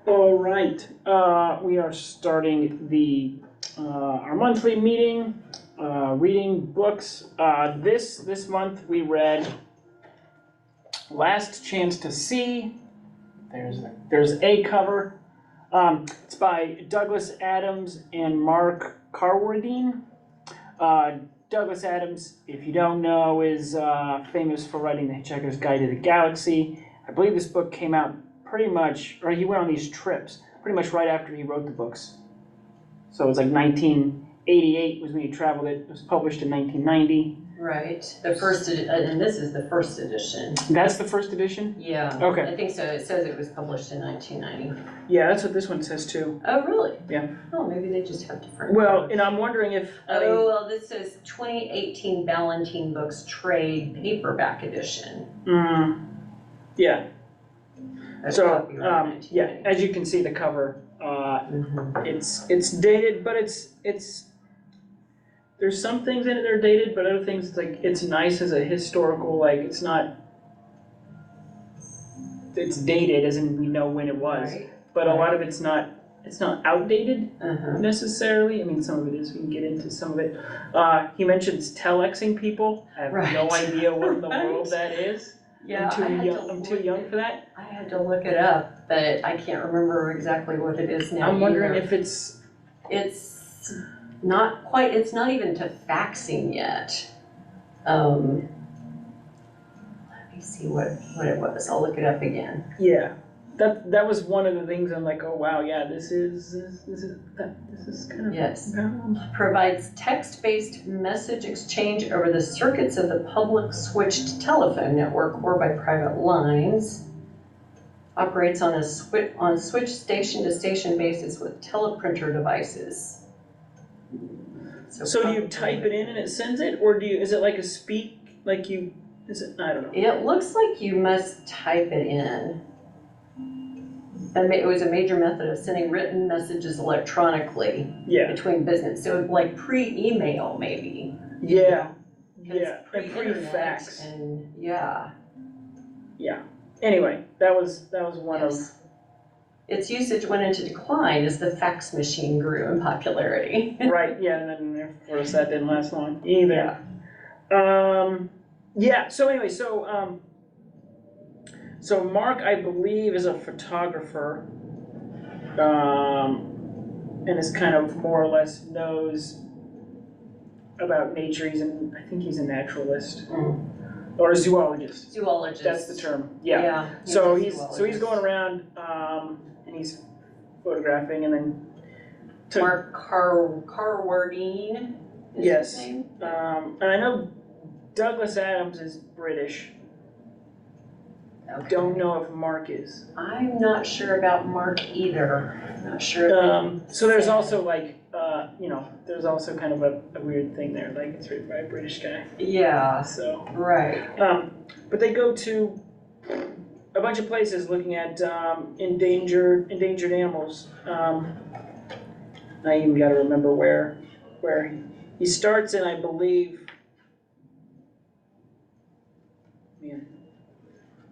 All right, we are starting the our monthly meeting, reading books. This month we read Last Chance to See. There's a cover. It's by Douglas Adams and Mark Carwardine. Douglas Adams, if you don't know, is famous for writing The Hitchhiker's Guide to the Galaxy. I believe this book came out pretty much, or he went on these trips pretty much right after he wrote the books. So it was like 1988 was when he traveled it. It was published in 1990. Right, the first, and this is the first edition. That's the first edition? Yeah. Okay. I think so. It says it was published in 1990. Yeah, that's what this one says too. Oh, really? Yeah. Oh, maybe they just have different. Well, and I'm wondering if. Well, this says 2018 Ballantine Books Trade Paperback Edition. Yeah. That's So, copyright yeah, as you can see the cover, it's dated, but it's there's some things in it that are dated, but other things it's nice as a historical, it's dated as in we know when it was, right. But a lot of it's not outdated necessarily. I mean, some of it is. We can get into some of it. He mentions telexing people. I have no idea what in the world that is. Yeah, I'm too young for that. I had to look it up, but I can't remember exactly what it is now. I'm wondering if it's not quite, it's not even to faxing yet. Let me see what it was. I'll look it up again. Yeah. That was one of the things I'm like, oh wow, yeah, this is kind of. Yes. Provides text-based message exchange over the circuits of the public switched telephone network or by private lines. Operates on switch station to station basis with teleprinter devices. So do you type it in and it sends it, or is it like a speak, I don't know. It looks like you must type it in. It was a major method of sending written messages electronically between business. So like pre-email maybe. Yeah. Yeah. And pre-fax. And yeah. Yeah. Anyway, that was one of. Its usage went into decline as the fax machine grew in popularity. Right. Yeah. And then of course that didn't last long either. Yeah. So anyway, So Mark, I believe, is a photographer, and is kind of more or less knows about nature. I think he's a naturalist or a zoologist. Zoologist. That's the term. Yeah. So he's going around and he's photographing, and then Mark Carwardine. Yes. His name? And I know Douglas Adams is British. Okay. Don't know if Mark is. I'm not sure about Mark either. Not sure. So there's also there's also kind of a weird thing there, it's written by a British guy. Yeah. So. Right. But they go to a bunch of places looking at endangered animals. I even got to remember where he starts in, I believe. Man.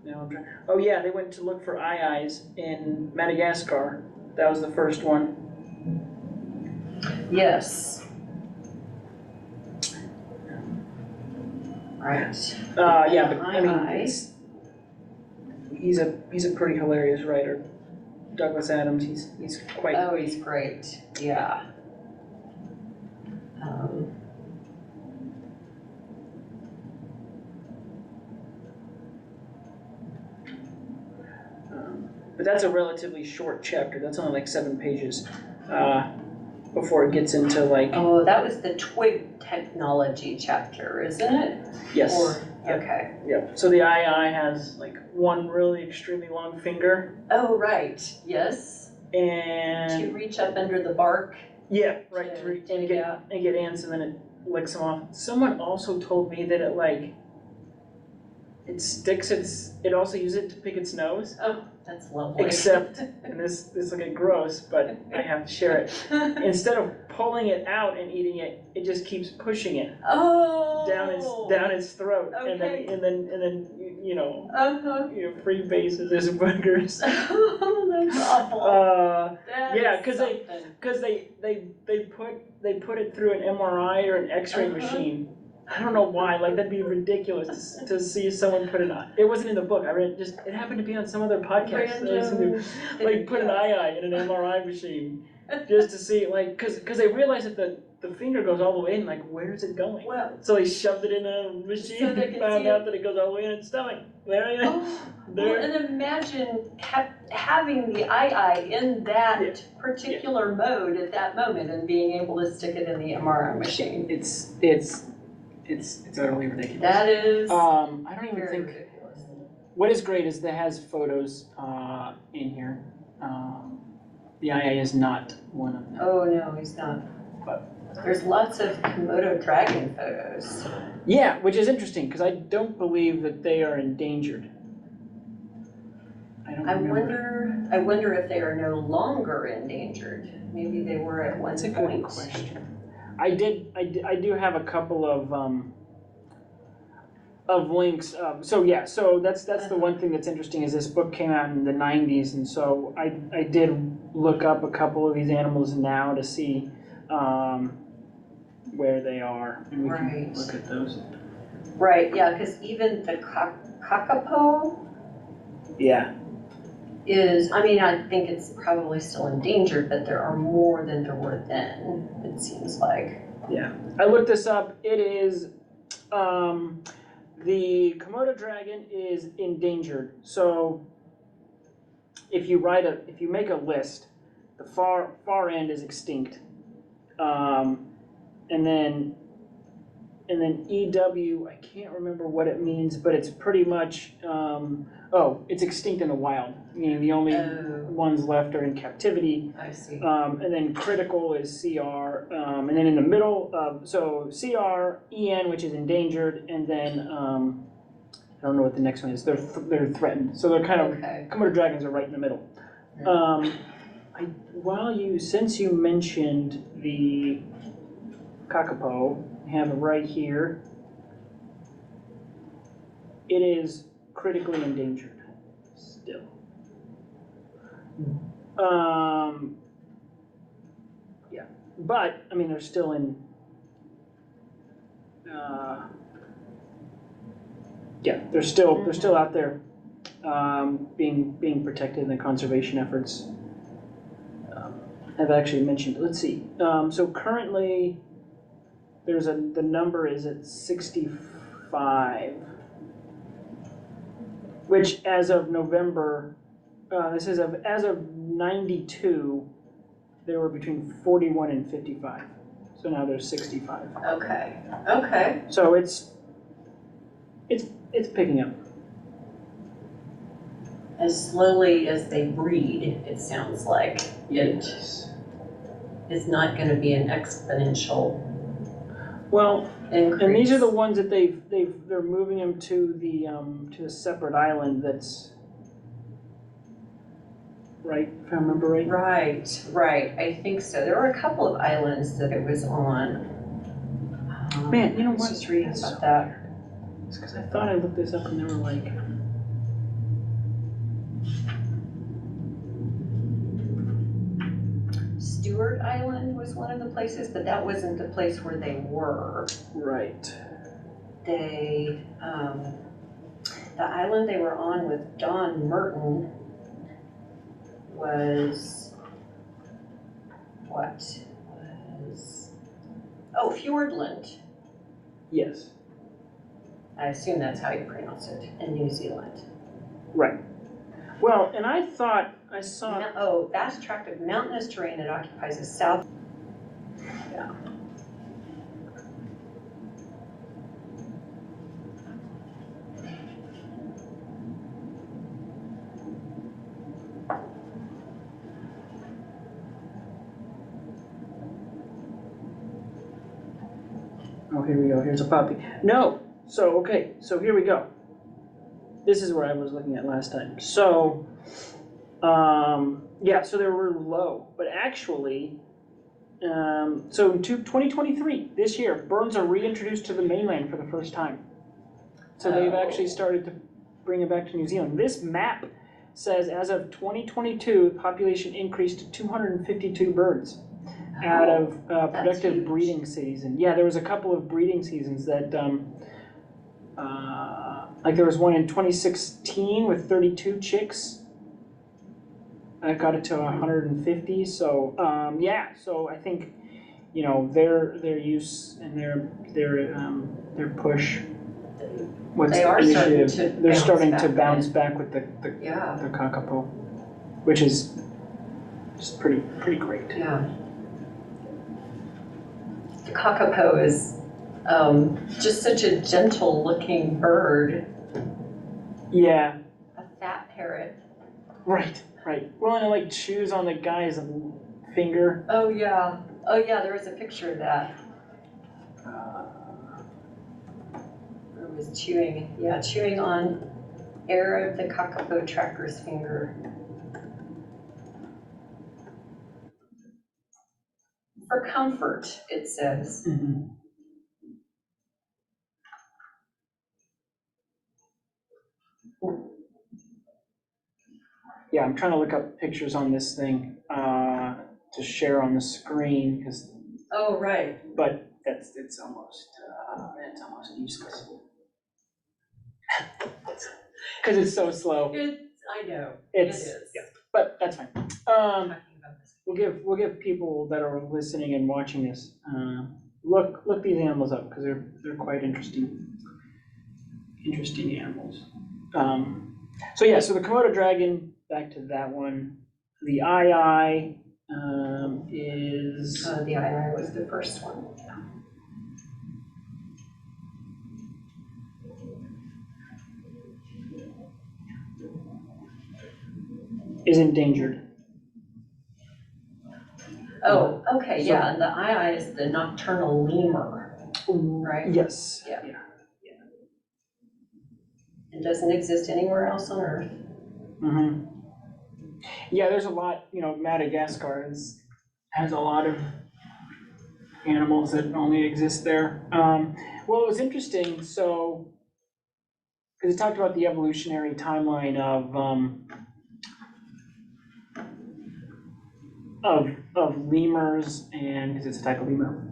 Now I'm trying. Oh yeah, they went to look for eyes in Madagascar. That was the first one. Yes. Right. Yeah, but I mean, he's a pretty hilarious writer. Douglas Adams, he's quite. Oh, he's great. Yeah. But that's a relatively short chapter. That's only 7 pages before it gets into Oh, that was the twig technology chapter, isn't it? Yes. Okay. Yep. So the eye has one really extremely long finger. Oh, right. Yes. And to reach up under the bark. Yeah, right. To reach and get ants, and then it licks them off. Someone also told me that it sticks it also uses it to pick its nose. Oh, that's lovely. Except, and this will get gross, but I have to share it. Instead of pulling it out and eating it, it just keeps pushing it down its throat, Okay. and then you know, free bases as boogers. Oh, that's awful. Yeah, because they put it through an MRI or an X-ray machine. I don't know why. Like, that'd be ridiculous to see someone put it wasn't in the book. I read it happened to be on some other podcast. I listened to, like, put an eye in an MRI machine just to see, like, because they realized that the finger goes all the way in. Like, where's it going? Well, so they shoved it in a machine so they and could found see out that it goes all the way in its stomach. There you go. Well, and imagine having the eye in that particular mode at that moment and being able to stick it in the MRI machine. It's utterly ridiculous. That is I don't even very think. ridiculous. What is great is that it has photos in here. The IA is not one of them. Oh no, he's not. But there's lots of Komodo dragon photos. Yeah, which is interesting because I don't believe that they are endangered. I wonder if they are no longer endangered. Maybe they were at one That's a point. good question. I do have a couple of links. So that's the one thing that's interesting is this book came out in the 90s, and so I did look up a couple of these animals now to see where they are, and we can look at those. Right. Yeah, because even the kakapo. Yeah. I think it's probably still endangered, but there are more than there were then, it seems like. Yeah. I looked this up. It is, the Komodo dragon is endangered. So if you make a list, the far end is extinct. And then EW, I can't remember what it means, but it's pretty much, it's extinct in the wild, meaning the only ones left are in captivity. I see. And then critical is CR, and then in the middle, so CR, EN, which is endangered, and then, I don't know what the next one is, they're threatened. So they're kind of, Komodo dragons are right in the middle. Since you mentioned the kakapo, I have it right here. It is critically endangered still. Yeah, but I mean they're still in. They're still out there, being protected in the conservation efforts. I've actually mentioned. Let's see. So currently, the number is at 65, which as of November, this is as of 92, there were between 41 and 55. So now there's 65. Okay. So it's picking up. As slowly as they breed, it sounds like it is not going to be an exponential. Well, increase. And these are the ones that they're moving them to a separate island that's right, if I remember right. Right. I think so. There were a couple of islands that it was on. Man, you know what? I was just reading about that. It's because I thought I looked this up and they were like. Stewart Island was one of the places, but that wasn't the place where they were. Right. The island they were on with Don Merton was Fiordland. Yes. I assume that's how you pronounce it, in New Zealand. Right. Well, and I thought I saw... vast tract of mountainous terrain that occupies the south. Yeah. Oh, here we go. Here's a puppy. No! So, okay. So here we go. this is where I was looking at last time. So, yeah, so they were low, but actually, so in 2023, this year, birds are reintroduced to the mainland for the first time. So they've actually started to bring it back to New Zealand. This map says as of 2022, the population increased to 252 birds out of productive huge. breeding season. Yeah, there was a couple of breeding seasons that, like there was one in 2016 with 32 chicks. That got it to 150. So yeah, so I think, you know, their use and their push. What's They the are initiative? starting to They're bounce starting to back bounce in. back with the kakapo, which is just pretty great. Yeah. The kakapo is just such a gentle looking bird. Yeah. A fat parrot. Right. Well, and it like chews on the guy's finger. Oh yeah, there was a picture of that. It was chewing on air of the kakapo tracker's finger. For comfort, it says. Mm-hmm. Yeah, I'm trying to look up pictures on this thing to share on the screen because. Oh right. But it's almost useless because it's so slow. I know. It is. Yeah, but that's fine. Talking about this. We'll give people that are listening and watching this look these animals up because they're quite interesting animals. So yeah, so the Komodo dragon, back to that one. The II is The II was the first one. is endangered. Oh, okay, yeah, and the II is the nocturnal lemur, right? Yes. Yeah. It doesn't exist anywhere else on Earth. Mm-hmm. Yeah, there's a lot, you know, Madagascar has a lot of animals that only exist there. Well, it was interesting, so, because it talked about the evolutionary timeline of lemurs, and, because it's a type of lemur,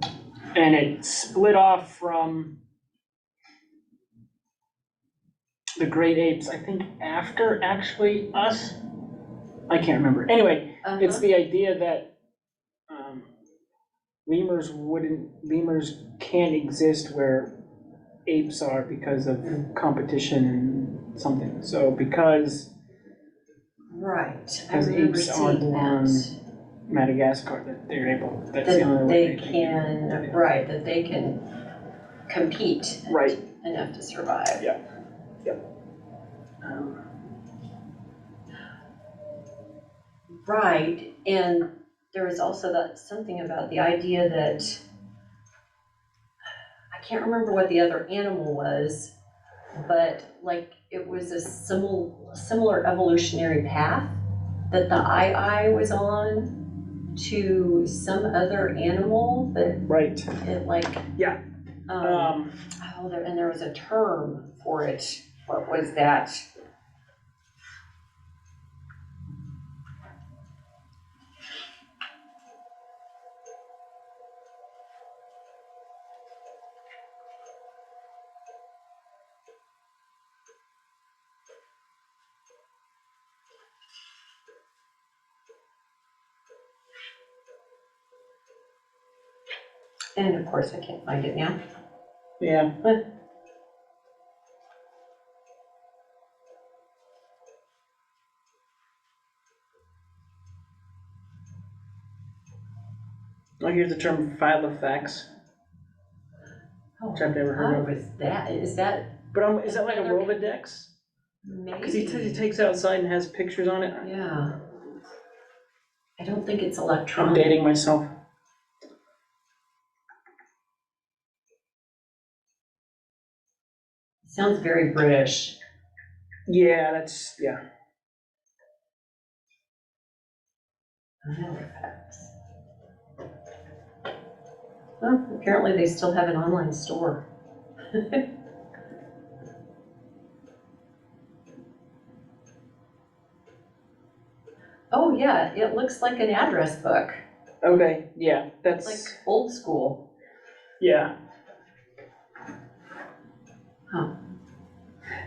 and it split off from the great apes, I think after actually us. I can't remember. Anyway, it's the idea that lemurs can't exist where apes are because of competition and something. So because Right. apes aren't on Madagascar, that they're able. That's the only way that they can compete right enough to survive. Yeah. Right, and there was also something about the idea that I can't remember what the other animal was, but like it was a similar evolutionary path that the II was on to some other animal that Right. it like Yeah. And there was a term for it. What was that? And of course I can't find it now. Yeah. Oh, here's the term Filofax, which I've never heard of. Is that? But is that like a Rolodex? Maybe. Because he takes outside and has pictures on it. Yeah. I don't think it's I'm electronic. dating myself. Sounds very British. Yeah, that's, yeah. Halifax. Oh, apparently they still have an online store. Oh yeah, it looks like an address book, Okay, yeah, that's, like old school. yeah. Huh.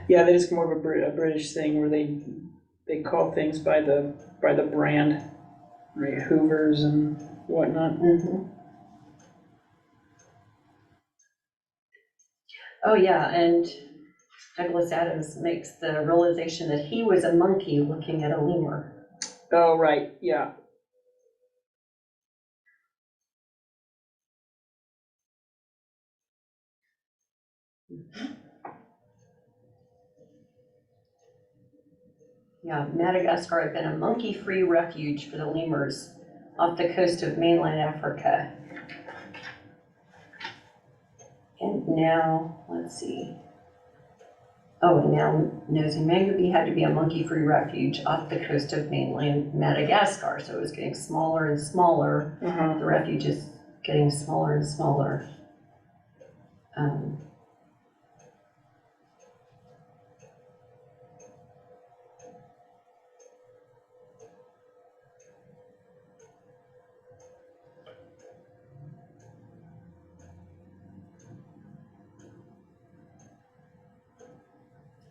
Yeah, that is more of a British thing where they call things by the brand, right? Hoovers and whatnot. Mm-hmm. Oh yeah, and Douglas Adams makes the realization that he was a monkey looking at a lemur. Oh, right, yeah. Yeah, Madagascar had been a monkey-free refuge for the lemurs off the coast of mainland Africa. And now, let's see. Oh, and now Nosy Mangabey had to be a monkey-free refuge off the coast of mainland Madagascar. So it was getting smaller and smaller. The refuge is getting smaller and smaller.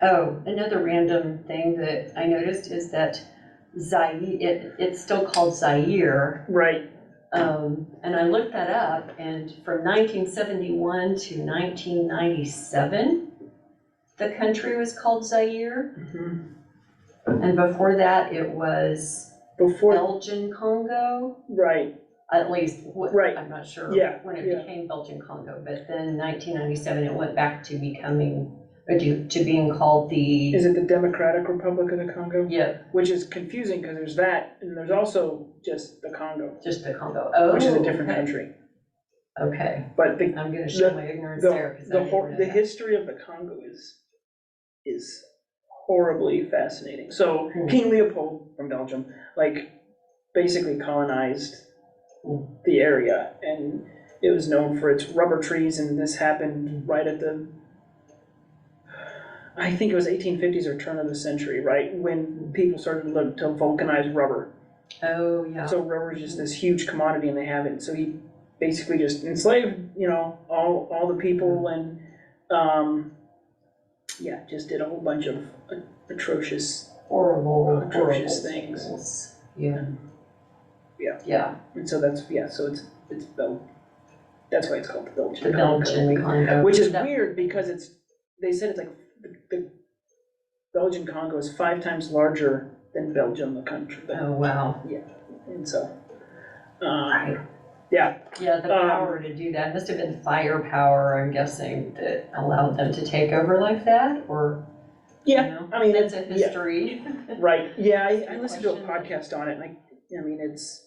Oh, another random thing that I noticed is that Zaire, it's still called Zaire. Right. And I looked that up, and from 1971 to 1997, the country was called Zaire. Mm-hmm. And before that, it was Belgian Congo. Right. At least, right. I'm not sure when it yeah. became Belgian Congo, but then in 1997, it went back to becoming, to being called the... Is it the Democratic Republic of the Congo? Yeah. Which is confusing because there's that, and there's also just the Congo. Just the Congo. Oh, which is a different country. Okay. But I'm going to show my ignorance there. The history of the Congo is horribly fascinating. So King Leopold from Belgium, like, basically colonized the area, and it was known for its rubber trees, and this happened right at I think it was 1850s or turn of the century, right? When people started to vulcanize rubber. Oh, yeah. So rubber is just this huge commodity, and they have it. So he basically just enslaved, all the people, and just did a whole bunch of atrocious things. Yeah. Yeah. Yeah. And so that's that's why it's called the Belgian Congo. Which is weird because they said it's like the Belgian Congo is 5 times larger than Belgium, the country. Oh, wow. Yeah. And so, right. Yeah. Yeah, the power to do that must have been firepower, I'm guessing, that allowed them to take over like that, or? Yeah, I mean, that's a history. Yeah. Right. Yeah, I listened to a podcast on it, and I mean, it's,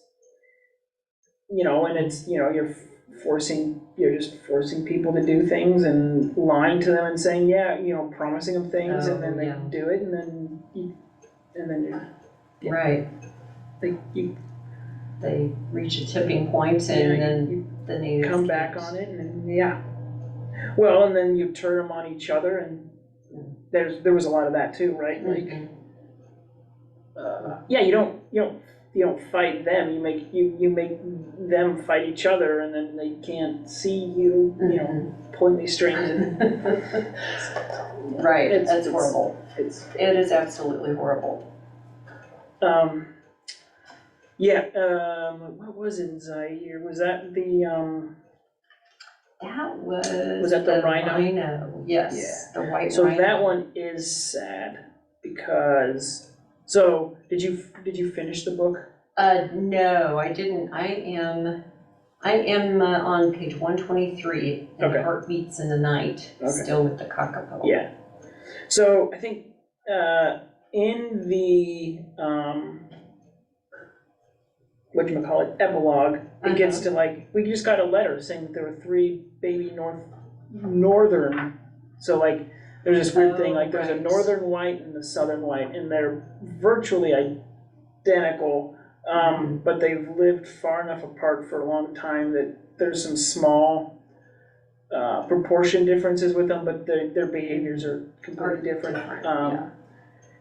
and it's, you're just forcing people to do things and lying to them and saying, promising them things, and then they do it, and then you're, right. They reach a tipping point, and then the natives come back on it, and then, well, and then you turn them on each other, and there was a lot of that too, right? Like, you don't fight them. You make them fight each other, and then they can't see you, pulling these strings. And right, that's horrible. It is absolutely horrible. What was in Zaire? Was that the That was that the rhino? Rhino, yes. Yeah. The white so rhino. So that one is sad because. So did you finish the book? No, I didn't. I am on page 123. And the Heartbeats in the Night. Still with the kakapo. Yeah. So I think in the epilogue, it gets to we just got a letter saying that there were 3 baby northern, so There's this weird thing, like there's a right. northern white and a southern white, and they're virtually identical, but they've lived far enough apart for a long time that there's some small proportion differences with them, but their behaviors are completely different. Yeah.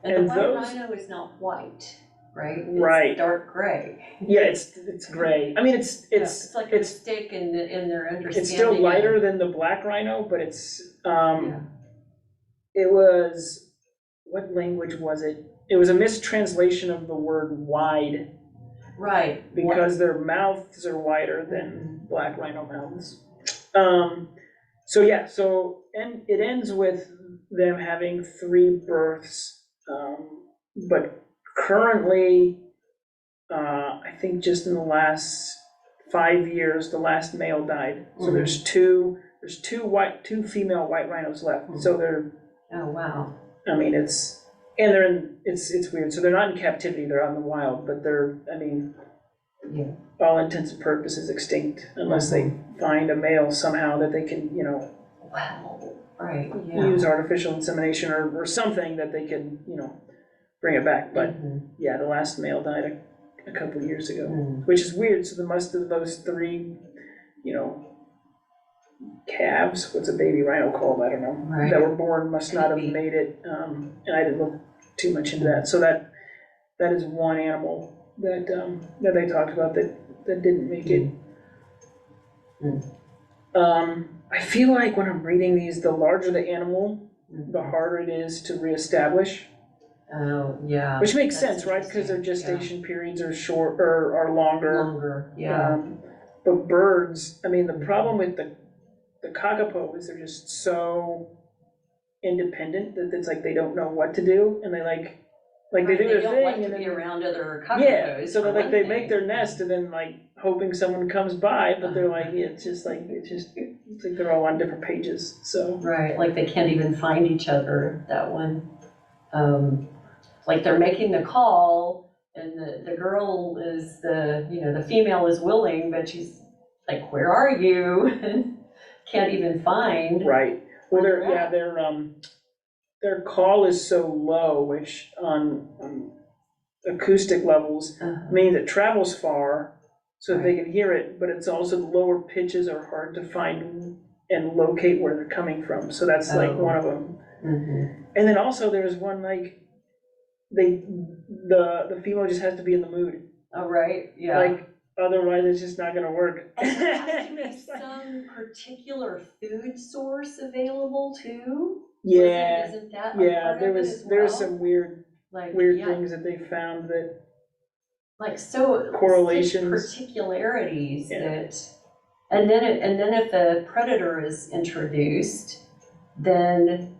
And the white rhino is not white, right? It's Right. dark gray. Yeah, it's gray. I mean, it's like a mistake in their understanding. It's still lighter than the black rhino, but it's Yeah. it was, what language was it? It was a mistranslation of the word wide, Right. because their mouths are wider than black rhino mouths. And it ends with them having 3 births, but currently, I think just in the last 5 years, the last male died. So there's two female white rhinos left. So they're, oh wow. I mean, it's weird. So they're not in captivity, they're out in the wild, but they're, I mean, all intents and purposes extinct, unless they find a male somehow that they can, Wow. Right. use artificial insemination or something that they can, bring it back. But yeah, the last male died a couple of years ago, which is weird. So those 3, calves, what's a baby rhino called? I don't know. That were born must not have made it. And I didn't look too much into that. So that is one animal that they talked about that didn't make it. I feel like when I'm reading these, the larger the animal, the harder it is to reestablish. Oh, yeah. Which makes sense, right? Because their gestation periods are short or are longer. Longer, yeah. But birds, I mean, the problem with the kakapo is they're just so independent that it's like they don't know what to do, and they they do their thing. They don't like and to then, be around other kakapos. Yeah, so they make their nest and then hoping someone comes by, but they're it's like they're all on different pages. So right, like they can't even find each other. That one, like they're making the call, and the girl is the female is willing, but she's like, where are you? And can't even find. Right. Well, their call is so low, which on acoustic levels means it travels far, so that they can hear it. But it's also the lower pitches are hard to find and locate where they're coming from. So that's one of them. And then also there's one the female just has to be in the mood. Oh right, yeah. Otherwise, it's just not going to work. And there has to be some particular food source available too. Yeah, isn't that there's some weird things that they found that correlations, particularities that, and then if a predator is introduced, then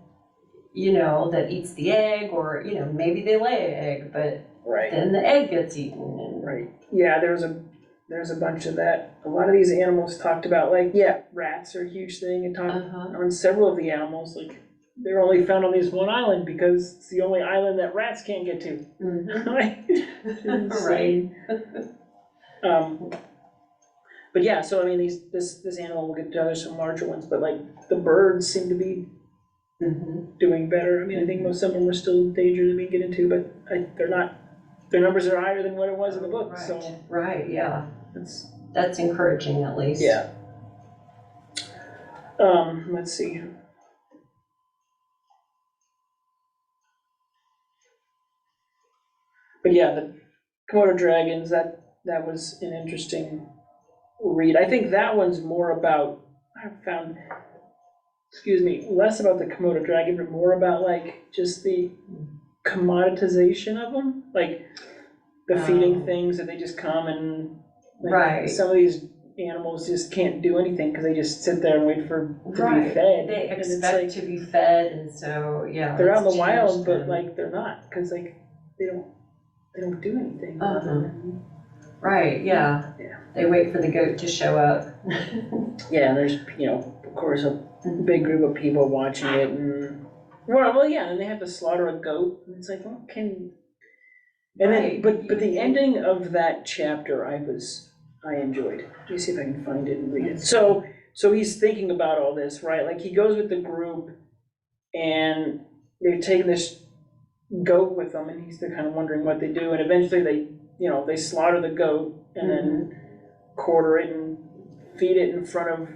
that eats the egg, or maybe they lay an egg, but then the egg gets eaten. Yeah, there's a bunch of that. A lot of these animals talked about rats are a huge thing, and talked on several of the animals they're only found on this one island because it's the only island that rats can't get to. Right. But yeah, so I mean, this animal, we'll get to other some larger ones, but the birds seem to be doing better. I mean, I think most of them are still in danger to be get into, but they're not. Their numbers are higher than what it was in the book. Right. So yeah, that's encouraging at least. Yeah. Let's see. But yeah, the Komodo dragons, that was an interesting read. I think that one's more about, less about the Komodo dragon, but more about just the commoditization of them, the feeding things that they just come and some of these animals just can't do anything because they just sit there and wait to be fed. They expect to be fed, and so they're out in the wild, but they're not, because they don't do anything. Right, yeah. They wait for the goat to show up. Yeah, and there's of course a big group of people watching it, and and they have to slaughter a goat, and it's but the ending of that chapter I enjoyed. Let me see if I can find it and read it. So he's thinking about all this, right? He goes with the group and they've taken this goat with them, and they're kind of wondering what they do, and eventually they slaughter the goat and then quarter it and feed it in front of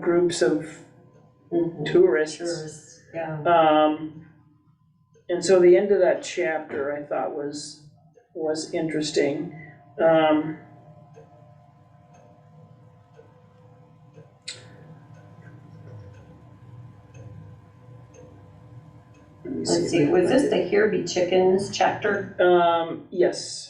groups of tourists. Yeah. And so the end of that chapter I thought was interesting. Let's see, was this the Here Be Chickens chapter? Yes.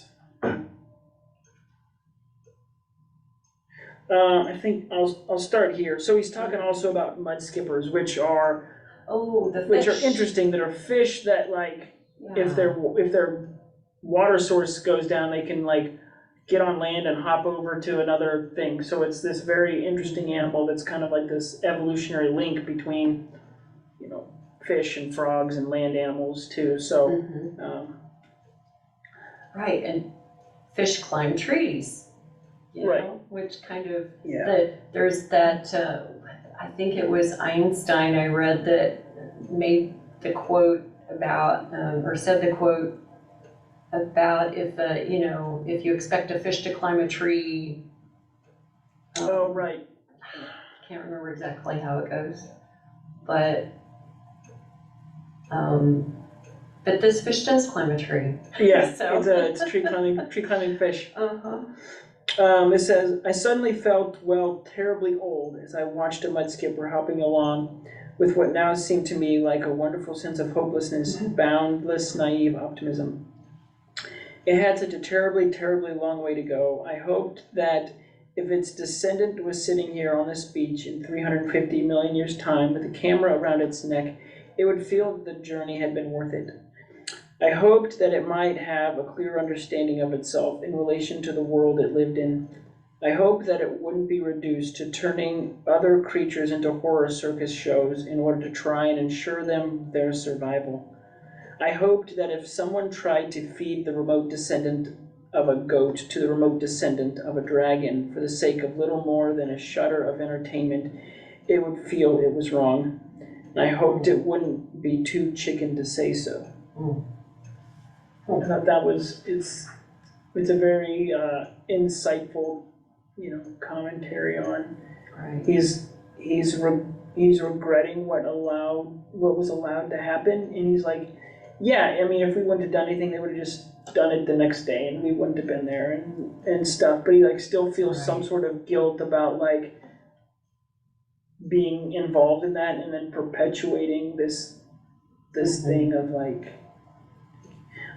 I think I'll start here. So he's talking also about mud skippers, which are interesting. That are fish that if their water source goes down, they can get on land and hop over to another thing. So it's this very interesting animal that's kind of like this evolutionary link between fish and frogs and land animals too. So right, and fish climb trees. Right. Which kind of there's that I think it was Einstein I read that made the quote about or said the quote about if you expect a fish to climb a tree. Right. I can't remember exactly how it goes, but this fish does climb a tree. Yeah, so. it's a tree climbing fish. It says, I suddenly felt, terribly old as I watched a mud skipper hopping along with what now seemed to me like a wonderful sense of hopelessness, boundless, naive optimism. It had such a terribly, terribly long way to go. I hoped that if its descendant was sitting here on this beach in 350 million years' time with a camera around its neck, it would feel that the journey had been worth it. I hoped that it might have a clear understanding of itself in relation to the world it lived in. I hoped that it wouldn't be reduced to turning other creatures into horror circus shows in order to try and ensure them their survival. I hoped that if someone tried to feed the remote descendant of a goat to the remote descendant of a dragon for the sake of little more than a shudder of entertainment, it would feel it was wrong. And I hoped it wouldn't be too chicken to say so. I thought that it's a very insightful, commentary on. Right. He's regretting what was allowed to happen, and he's like, yeah, I mean, if we wouldn't have done anything, they would have just done it the next day, and we wouldn't have been there and stuff. But he still feels some sort of guilt about being involved in that, and then perpetuating this thing of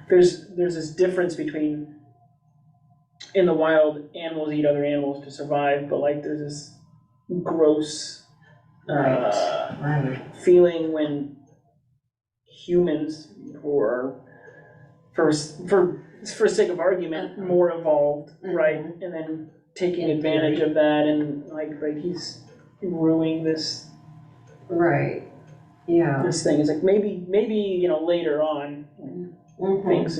there's this difference between in the wild, animals eat other animals to survive, but there's this gross feeling when humans who are for sake of argument more evolved, right, and then taking advantage of that, and he's ruining this this thing is maybe later on things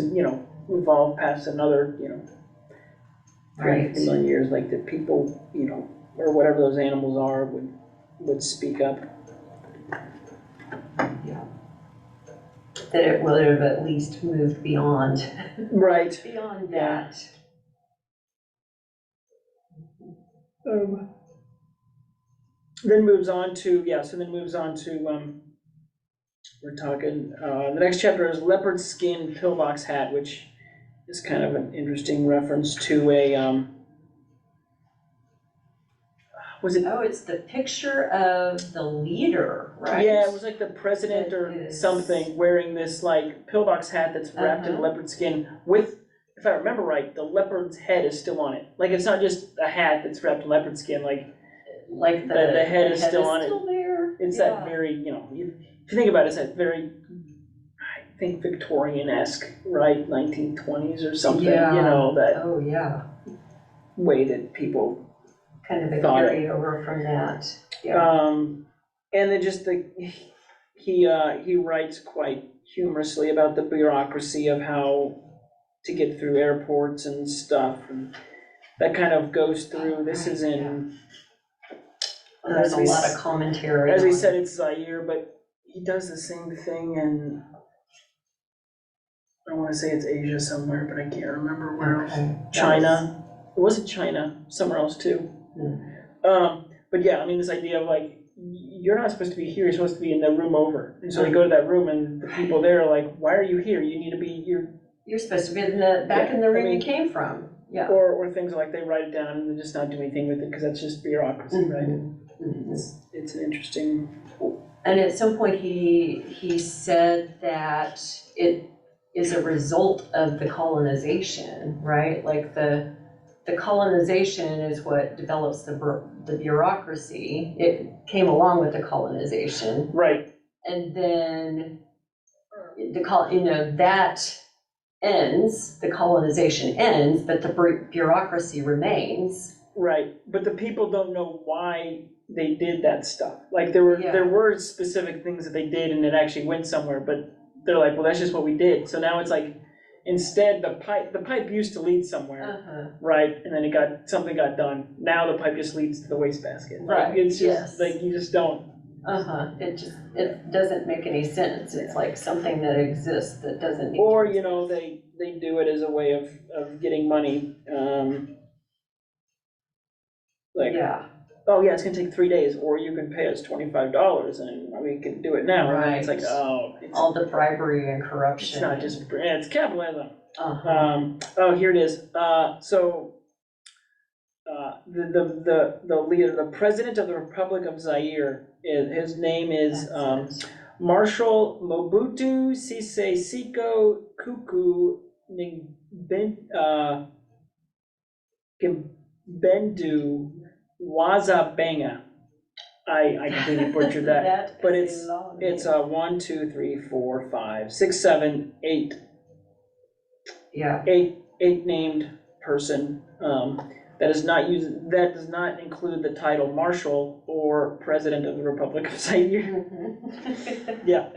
evolve past another 3 million years, that people or whatever those animals are would speak up. That it would have at least moved beyond that. Then moves on to we're talking the next chapter is leopard skin pillbox hat, which is kind of an interesting reference to a it's the picture of the leader, right? Yeah, it was the president or something wearing this pillbox hat that's wrapped in leopard skin with, if I remember right, the leopard's head is still on it. It's not just a hat that's wrapped in leopard skin, the head is still on it. There. It's that very, if you think about it, it's that very, I think, Victorian-esque, right, 1920s or something, that way that people kind of a carry over from that. And then just he writes quite humorously about the bureaucracy of how to get through airports and stuff, and that kind of goes through. This is in. There's a lot of commentary. As we said, it's Zaire, but he does the same thing in, I wanna say it's Asia somewhere, but I can't remember where else. Okay. China, it wasn't China, somewhere else too. But yeah, I mean, this idea of like, you're not supposed to be here, you're supposed to be in the room over. And so they go to that room and the people there are like, why are you here? You need to be, You're supposed to be in the, back in the room you came from, yeah. Or things like they write it down and they just not do anything with it, because that's just bureaucracy, right? It's an interesting. And at some point, he said that it is a result of the colonization, right? Like the colonization is what develops the bureaucracy. It came along with the colonization. Right. And then that ends, the colonization ends, but the bureaucracy remains. Right, but the people don't know why they did that stuff. Like there were specific things that they did and it actually went somewhere, but they're like, well, that's just what we did. So now it's like, instead the pipe used to lead somewhere, right? And then something got done. Now the pipe just leads to the wastebasket. Like, right. it's just like, you just don't. It doesn't make any sense. It's like something that exists that doesn't need. Or, they do it as a way of getting money. Oh yeah, it's gonna take 3 days, or you can pay us $25 and we can do it now. Right. And it's like, all the bribery and corruption. It's not just, it's capitalism. Here it is. The leader, the president of the Republic of Zaire, his name is Marshal Mobutu Sese Seko Kuku Bendu Wazabenga. I completely butchered that, but it's 1, 2, 3, 4, 5, 6, 7, 8. Yeah. Eight named person. That does not include the title Marshal or President of the Republic of Zaire. Yeah.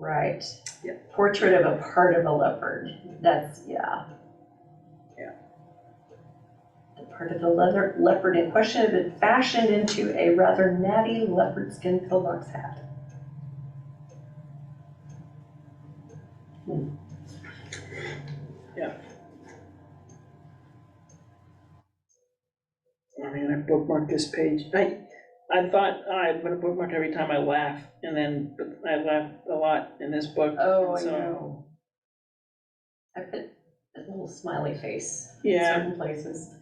Right. Yeah. Portrait of a part of a leopard. That's, yeah. The part of the leopard in question had been fashioned into a rather natty leopard skin pillbox hat. Yeah. I mean, I bookmarked this page. I thought I'm gonna bookmark every time I laugh, and then I laugh a lot in this book. Oh, I know. I put a little smiley face in certain places.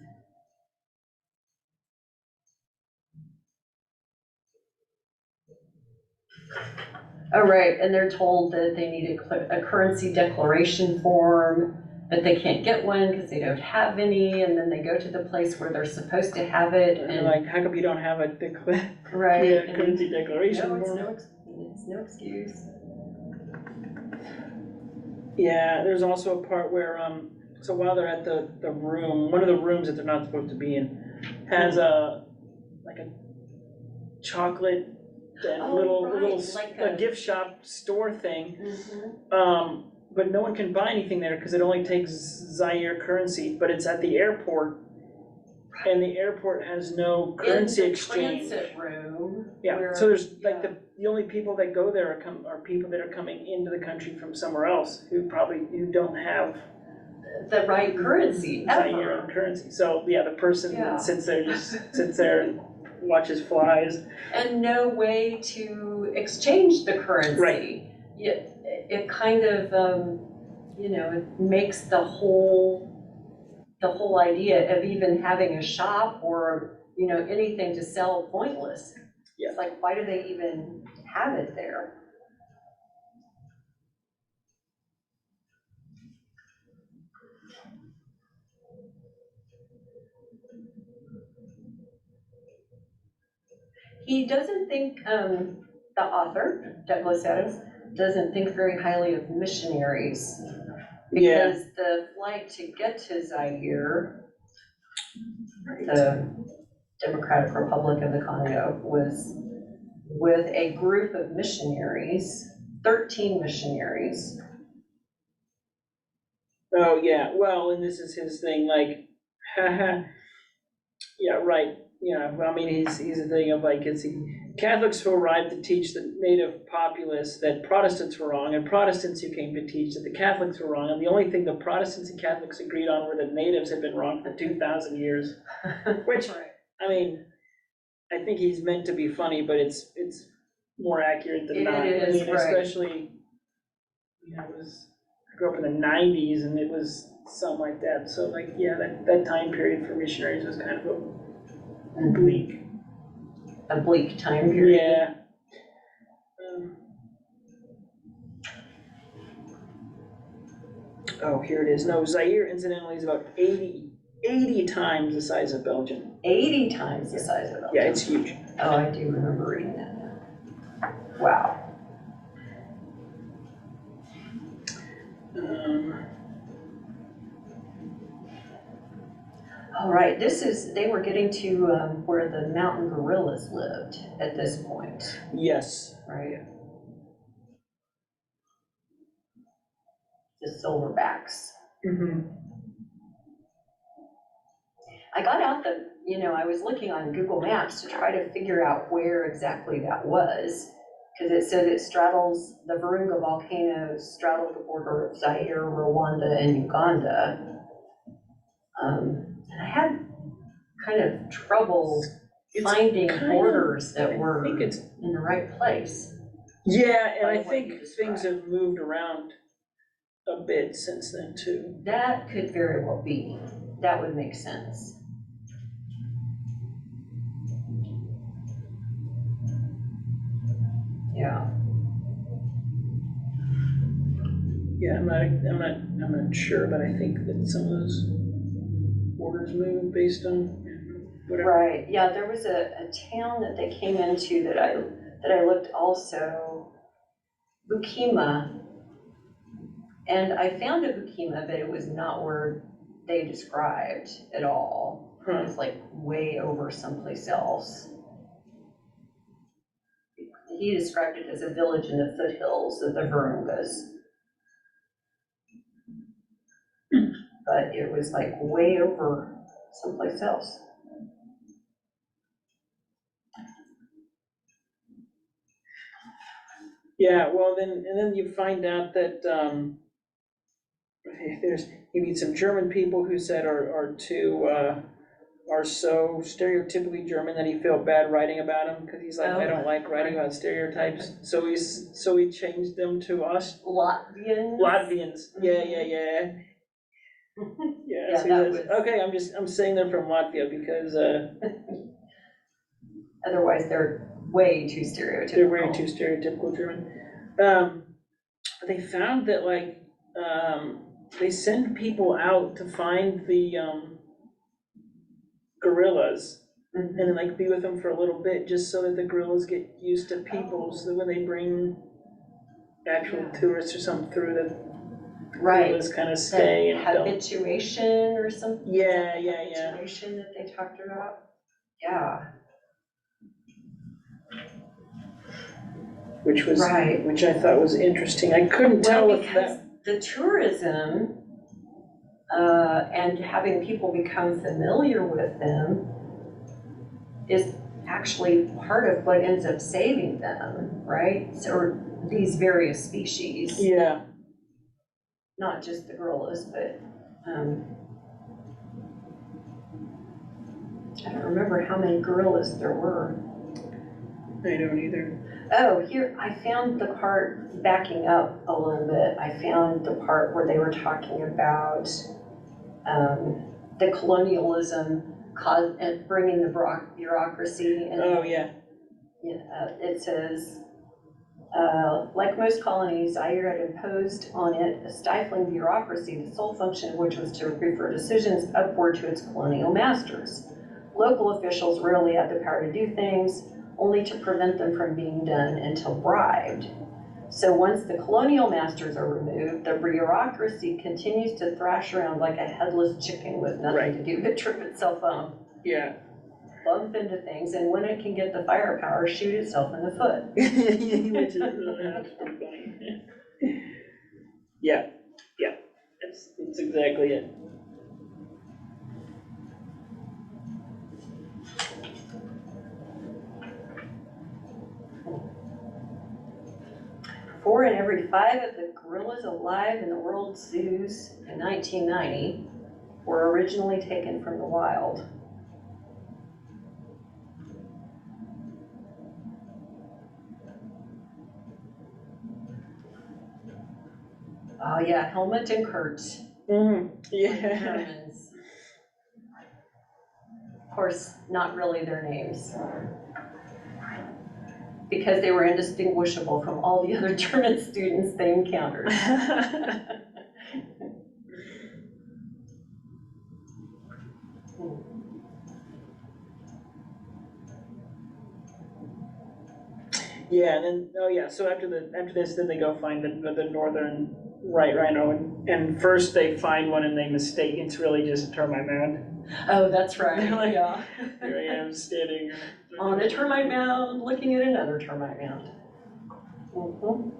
Oh, right, and they're told that they need a currency declaration form, but they can't get one because they don't have any, and then they go to the place where they're supposed to have it. And like, how come you don't have a currency declaration form? It's no excuse. Yeah, there's also a part where, so while they're at the room, one of the rooms that they're not supposed to be in has a chocolate and little like a gift shop store thing. But no one can buy anything there because it only takes Zaire currency, but it's at the airport. And the airport has no currency exchange. Transit room. Yeah, so there's like the only people that go there are people that are coming into the country from somewhere else who don't have the right currency Zaire currency. So yeah, the person that sits there and watches flies. And no way to exchange the currency. Right. It kind of it makes the whole idea of even having a shop or anything to sell pointless. Yeah. It's like, why do they even have it there? He doesn't think, the author, Douglas Adams, doesn't think very highly of missionaries. Because the flight to get to Zaire, the Democratic Republic of the Congo, was with a group of missionaries, 13 missionaries. Oh yeah, well, and this is his thing, like, haha, yeah, right. yeah, well, I mean, he's a thing of like, Catholics who arrived to teach the native populace that Protestants were wrong, and Protestants who came to teach that the Catholics were wrong, and the only thing the Protestants and Catholics agreed on were that natives had been wrong for 2,000 years. Which, Right. I mean, I think he's meant to be funny, but it's more accurate than not. It is, I mean, right. especially, I grew up in the 90s, and it was something like that. So, like, yeah, that time period for missionaries was kind of a bleak. A bleak time period. Yeah. Oh, here it is. No, Zaire, incidentally, is about 80 times the size of Belgium. 80 times the size of Belgium. Yeah, it's huge. Oh, I do remember reading that now. Wow. All right, they were getting to where the mountain gorillas lived at this point, Yes. right? The silverbacks. Mm-hmm. I got out I was looking on Google Maps to try to figure out where exactly that was, because it said the Virunga volcano straddled the border of Zaire, Rwanda, and Uganda. And I had kind of trouble finding borders that were in the right place. Yeah, and I think things have moved around a bit since then too. That could very well be. That would make sense. Yeah. Yeah, I'm not sure, but I think that some of those borders move based on whatever. Right. Yeah, there was a town that they came into that I looked also, Bukima, and I found a Bukima, but it was not where they described at all. It was like way over someplace else. He described it as a village in the foothills of the Virungas. But it was like way over someplace else. Yeah, well then you find out that you meet some German people who said are so stereotypically German that he felt bad writing about them, because he's like, I don't like writing about stereotypes. So he changed them to us. Latvians. Yeah. Yeah, so he says, okay, I'm saying they're from Latvia because otherwise they're way too stereotypical. They're way too stereotypical German. They found that they send people out to find the gorillas, and then be with them for a little bit, just so that the gorillas get used to people, so that when they bring actual tourists or something through, the gorillas kind of stay and habituation or something. Yeah. Habituation that they talked about. Yeah. Which I thought was interesting. I couldn't tell if that the tourism and having people become familiar with them is actually part of what ends up saving them, right? Or these various species. Yeah. Not just the gorillas, but I don't remember how many gorillas there were. I don't either. Oh, here, I found the part, backing up a little bit, I found the part where they were talking about the colonialism bringing the bureaucracy. And, oh, yeah. It says, like most colonies, Zaire had imposed on it a stifling bureaucracy, the sole function of which was to refer decisions upward to its colonial masters. Local officials rarely had the power to do things, only to prevent them from being done until bribed. So once the colonial masters are removed, the bureaucracy continues to thrash around like a headless chicken with nothing to do but trip itself up. Yeah. Bump into things, and when it can get the firepower, shoot itself in the foot. Which is really funny. Yeah. That's exactly it. 4 in every 5 of the gorillas alive in the world zoos in 1990 were originally taken from the wild. Oh yeah, Helmut and Kurt. Yeah. Germans. Of course, not really their names. Because they were indistinguishable from all the other German students they encountered. Yeah, and then so after this, then they go find the northern rhino, and first they find one and they mistake it's really just a termite mound. Oh, that's right. They're like, yeah. Here I am standing On a termite mound, looking at another termite mound. Mm-hmm.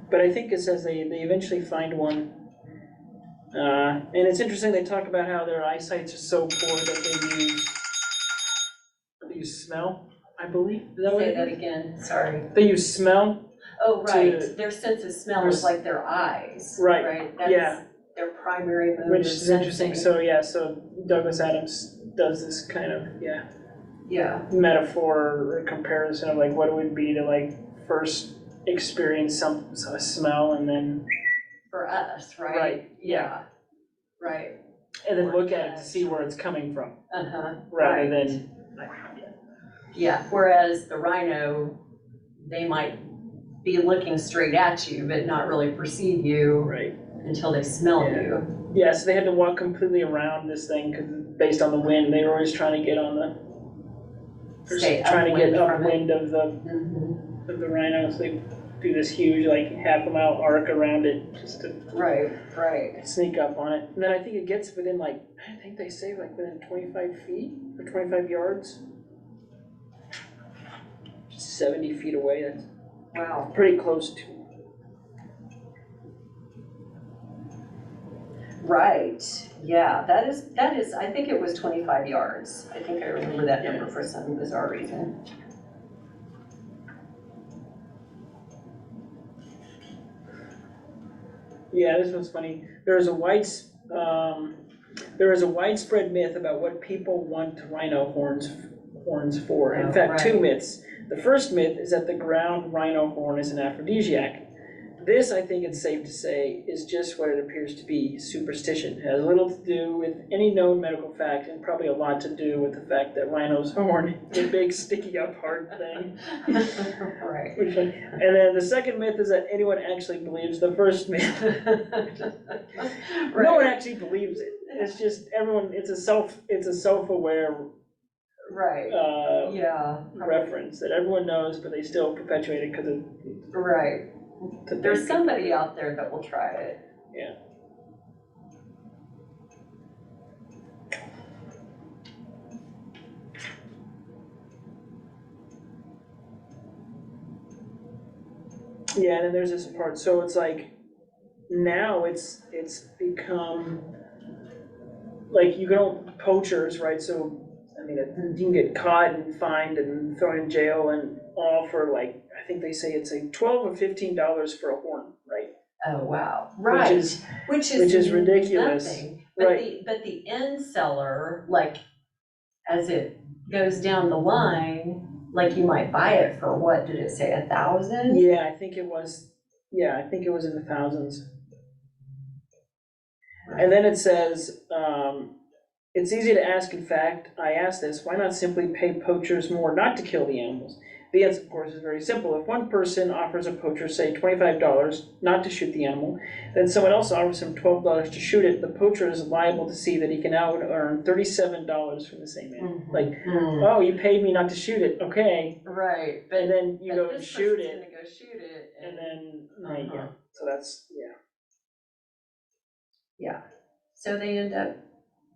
But I think it says they eventually find one. And it's interesting, they talk about how their eyesight's so poor that they use smell, I believe. Is that what Say it that is? again, sorry. They use smell. Oh, right, To- their sense of smell is like their eyes. Right, That's yeah. their primary mode Which of is interesting. sensing. So Douglas Adams does this kind of, Yeah, metaphor or comparison of like what it would be to like first experience a smell and then for us, right? Right, Yeah, right. and then Or look at it to touch. see where it's coming from, Uh-huh. rather right. than Yeah, whereas the rhino, they might be looking straight at you, but not really perceive you right. until they smell Yeah. you. Yeah, so they had to walk completely around this thing because based on the wind, they were always trying to get on Stay trying to get upwind upwind of the rhino. So they do this huge like half a mile arc around it just to Right. sneak up on it. And then I think it gets within like, I think they say like within 25 feet or 25 yards. 70 feet away, that's Wow. pretty close to. Right, yeah, that is, I think it was 25 yards. I think I remember that number for some bizarre reason. Yeah, this one's funny. There is a widespread myth about what people want rhino horns for. In fact, two myths. The first myth is that the ground rhino horn is an aphrodisiac. This, I think it's safe to say, is just what it appears to be, superstition. It has little to do with any known medical fact, and probably a lot to do with the fact that rhino's horn is a big, sticky up hard thing. Right. And then the second myth is that anyone actually believes the first myth. Right. No one actually believes it. It's just everyone. It's a self-aware Right. Yeah. reference that everyone knows, but they still perpetuate it because Right. There's somebody out there that will try it. Yeah. Yeah, and then there's this part. So it's like now it's become like you don't poachers, right? So I mean, you can get caught and fined and thrown in jail and all for like I think they say it's like $12 or $15 for a horn, right? Oh wow! Right, which is ridiculous, nothing. But the end seller, like as it goes down the line, like you might buy it for what did it say, 1,000? Yeah, I think it was. Yeah, I think it was in the thousands. Right. And then it says, it's easy to ask. In fact, I asked this: why not simply pay poachers more not to kill the animals? The answer, of course, is very simple. If one person offers a poacher, say, $25 not to shoot the animal, then someone else offers him $12 to shoot it, the poacher is liable to see that he can now earn $37 from the same animal. Oh, you paid me not to shoot it, okay. Right. But then you go and shoot it. Gonna go shoot it. And then, yeah. So that's, yeah. Yeah. So they end up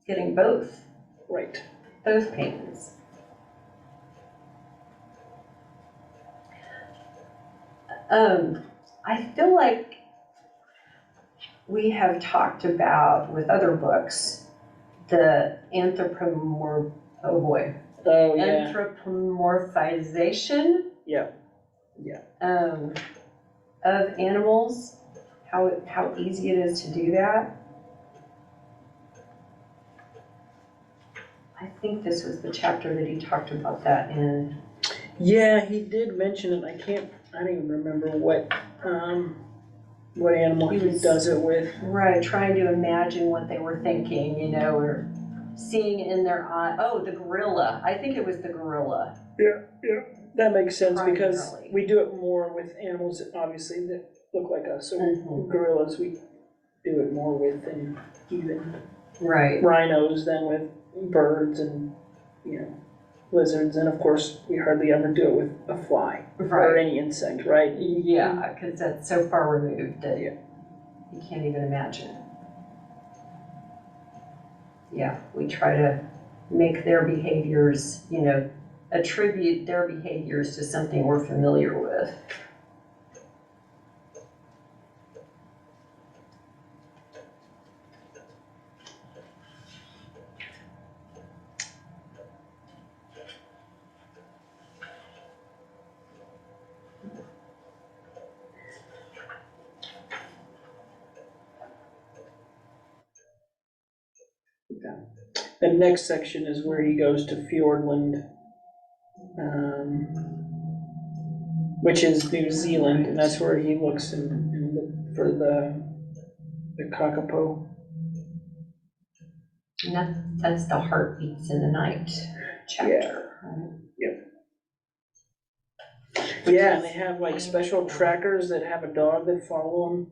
getting both. Right. Both payments. I feel like we have talked about with other books, the anthropomorphization. Yeah. Of animals, how easy it is to do that. I think this was the chapter that he talked about that in. Yeah, he did mention it. I don't even remember what animal he does it with. Right, trying to imagine what they were thinking, you know, or seeing in their eye. Oh, the gorilla. I think it was the gorilla. Yeah. That makes sense because Primarily. we do it more with animals, obviously, that look like us. So gorillas, we do it more with than even rhinos than with birds and, lizards. And of course, we hardly ever do it with a fly or any insect, right? Yeah, because that's so far removed that you can't even imagine. Yeah, we try to make their behaviors, attribute their behaviors to something we're familiar with. The next section is where he goes to Fiordland, which is New Zealand, and that's where he looks for the kakapo. And that's the heartbeats in the night chapter. Yeah, and they have like special trackers that have a dog that follow them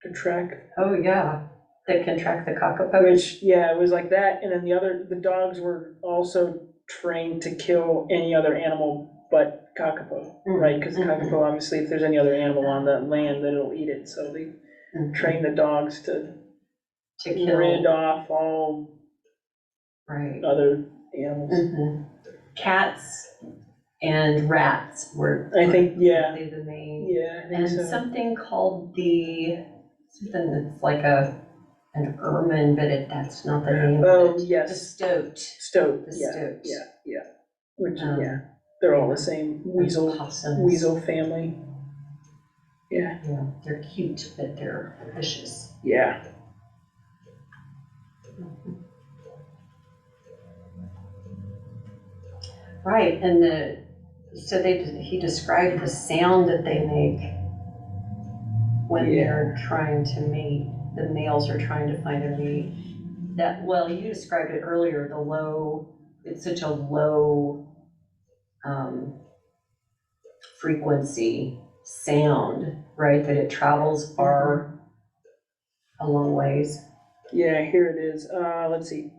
to track. Oh yeah, that can track the kakapo. Which, it was like that, and then the dogs were also trained to kill any other animal but kakapo, right? Because kakapo, obviously, if there's any other animal on that land, then it'll eat it. So they train the dogs to kill, rid off all other animals. Cats and rats were I think the main. Yeah, I think so. Something called something that's like an ermine, but that's not the name of it. Yes. The stoat. Stoat. The stoat. Yeah. Which they're all the same weasel family. Yeah. Yeah, they're cute, but they're vicious. Yeah. Right, and he described the sound that they make when they're trying to mate. The males are trying to find a mate. You described it earlier, it's such a low frequency sound, right, that it travels far a long ways. Yeah, here it is. Let's see.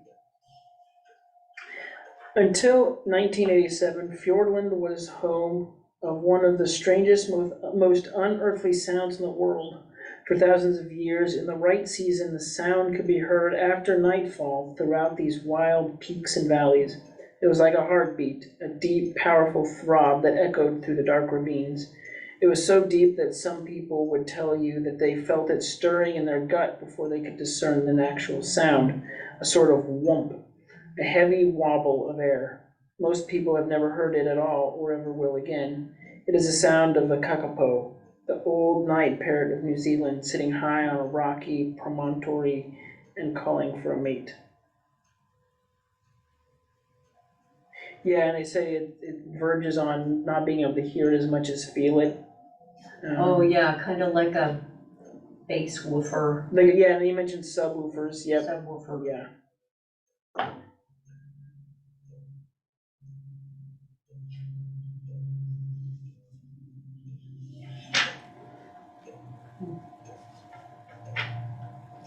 Until 1987, Fiordland was home of one of the strangest, most unearthly sounds in the world. For thousands of years, in the right season, the sound could be heard after nightfall throughout these wild peaks and valleys. It was like a heartbeat, a deep, powerful throb that echoed through the dark ravines. It was so deep that some people would tell you that they felt it stirring in their gut before they could discern an actual sound, a sort of whomp, a heavy wobble of air. Most people have never heard it at all or ever will again. It is the sound of the kakapo, the old night parrot of New Zealand, sitting high on a rocky promontory and calling for a mate. Yeah, and they say it verges on not being able to hear it as much as feel it. Kind of like a bass woofer. And they mentioned subwoofers. Yep. Subwoofer. Yeah.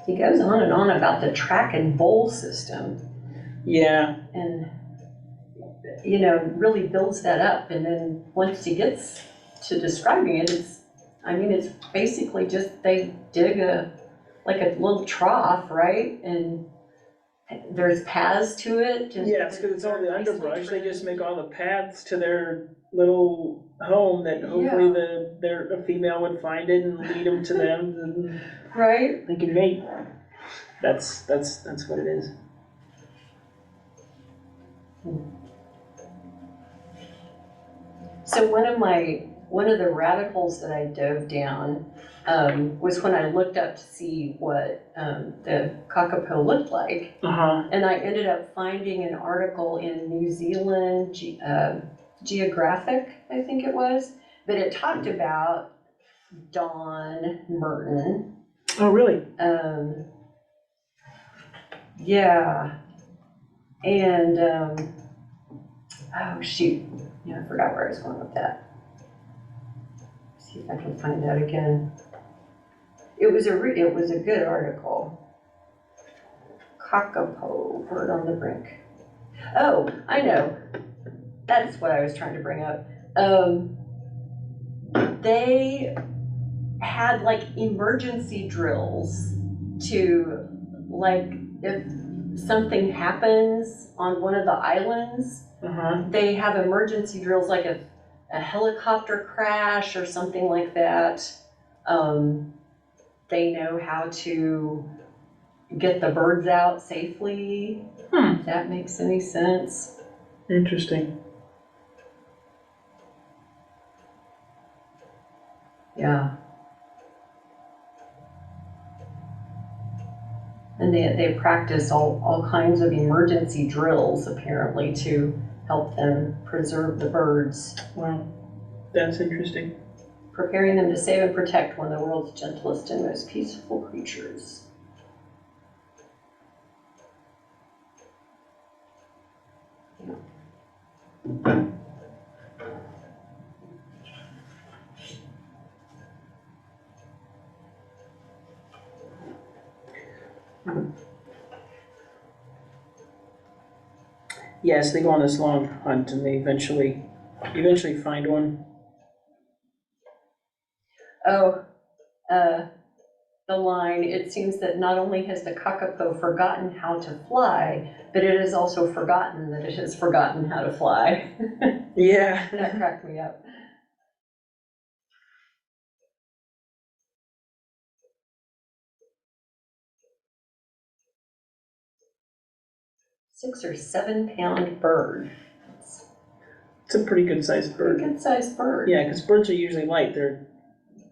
He goes on and on about the track and bowl system. Yeah. And, really builds that up. And then once he gets to describing it, it's basically just they dig a little trough, right? And there's paths to it. Yes, because it's all the underbrush. They just make all the paths to their little home that hopefully Yeah. the female would find it and lead them to them, and Right? they can mate. That's what it is. So one of the rabbit holes that I dove down was when I looked up to see what the kakapo looked like. And I ended up finding an article in New Zealand Geographic, I think it was, but it talked about Dawn Merton. Oh, really? Yeah. And, oh shoot, yeah, I forgot where I was going with that. See if I can find that again. It was a good article. Kakapo, bird on the brink. Oh, I know. That's what I was trying to bring up. They had like emergency drills to, like, if something happens on one of the islands, they have emergency drills, like if a helicopter crash or something like that. They know how to get the birds out safely. If that makes any sense. Interesting. Yeah. And they practice all kinds of emergency drills, apparently, to help them preserve the birds. Wow, that's interesting. Preparing them to save and protect one of the world's gentlest and most peaceful creatures. Yes, they go on this long hunt and they eventually find one. Oh, the line, it seems that not only has the kakapo forgotten how to fly, but it has also forgotten that it has forgotten how to fly. Yeah. That cracked me up. Six or 7 pound bird. It's a pretty good sized bird. Pretty good sized bird. Yeah, because birds are usually light. Their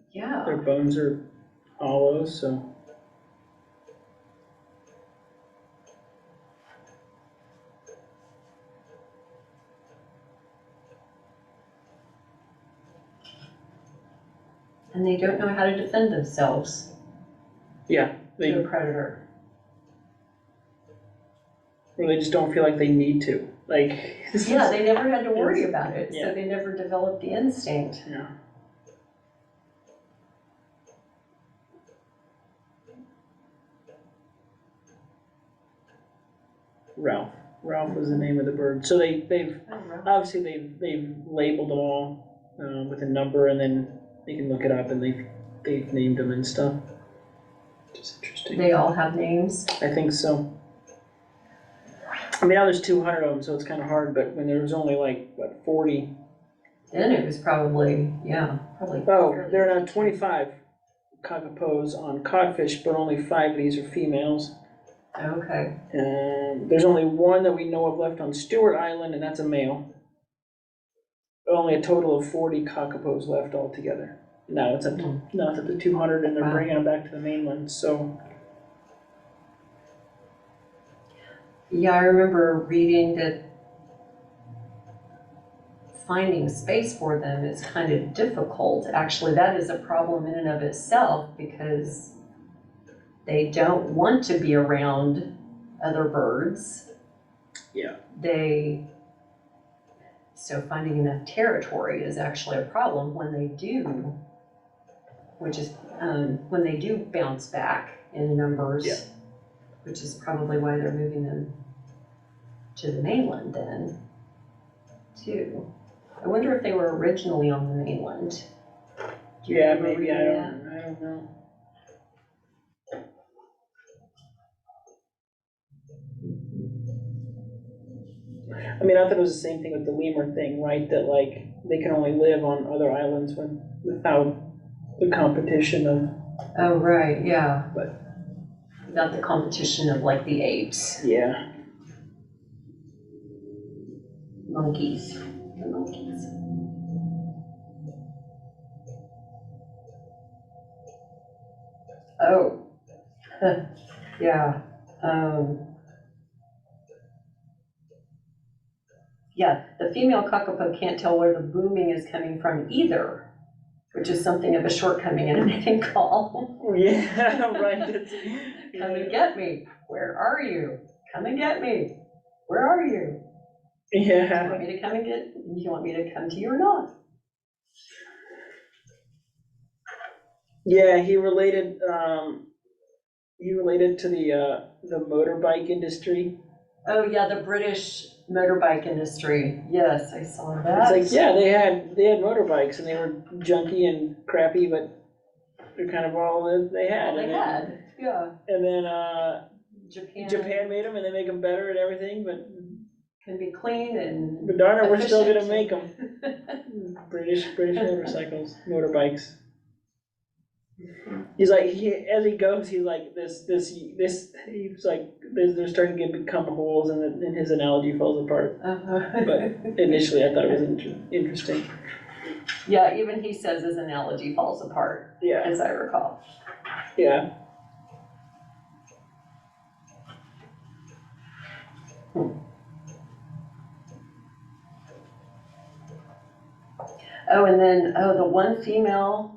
Yeah. bones are hollow, so. And they don't know how to defend themselves. Yeah, to a predator. Or they just don't feel like they need to. Like. Yeah, they never had to worry about it, yeah. so they never developed the instinct. Yeah. Ralph. Ralph was the name of the bird. So they've obviously they've labeled them all with a number, and then you can look it up, and they've named them and stuff. Which is interesting. They all have names? I think so. I mean, now there's 200 of them, so it's kind of hard. But when there was only like 40. Then it was probably. Oh, there are now 25 kakapos on codfish, but only 5 of these are females. Okay. And there's only one that we know of left on Stewart Island, and that's a male. Only a total of 40 kakapos left altogether. Now it's up to 200, and they're bringing them back to the mainland. So. Yeah, I remember reading that finding space for them is kind of difficult. Actually, that is a problem in and of itself because they don't want to be around other birds. Yeah. So finding enough territory is actually a problem when they do, which is when they do bounce back in numbers. Yeah. Which is probably why they're moving them to the mainland then, too. I wonder if they were originally on the mainland. Yeah, maybe, I don't know. I mean, I thought it was the same thing with the lemur thing, right? That like they can only live on other islands without the competition of. Oh, right, yeah. But Not the competition of like the apes, yeah. monkeys, the monkeys. Oh, yeah. Yeah, the female kakapo can't tell where the booming is coming from either, which is something of a shortcoming in a mating call. Yeah, right. Come and get me. Where are you? Come and get me. Where are you? Do you Yeah. want me to come and get, do you want me to come to you or not? Yeah, he related to the motorbike industry. Oh, yeah, the British motorbike industry. Yes, I saw that. It's like, yeah, they had motorbikes and they were junky and crappy, but they're kind of all that they had. Yeah. And then Japan made them and they make them better and everything, but can be clean and but darn it, we're still gonna efficient. make them. British motorbikes. He's like, as he goes, he's like, he's like, they're starting to become holes and his analogy falls apart. But initially I thought it was interesting. Yeah, even he says his analogy falls apart, Yeah. as I recall. Yeah. Oh, and then, the one female,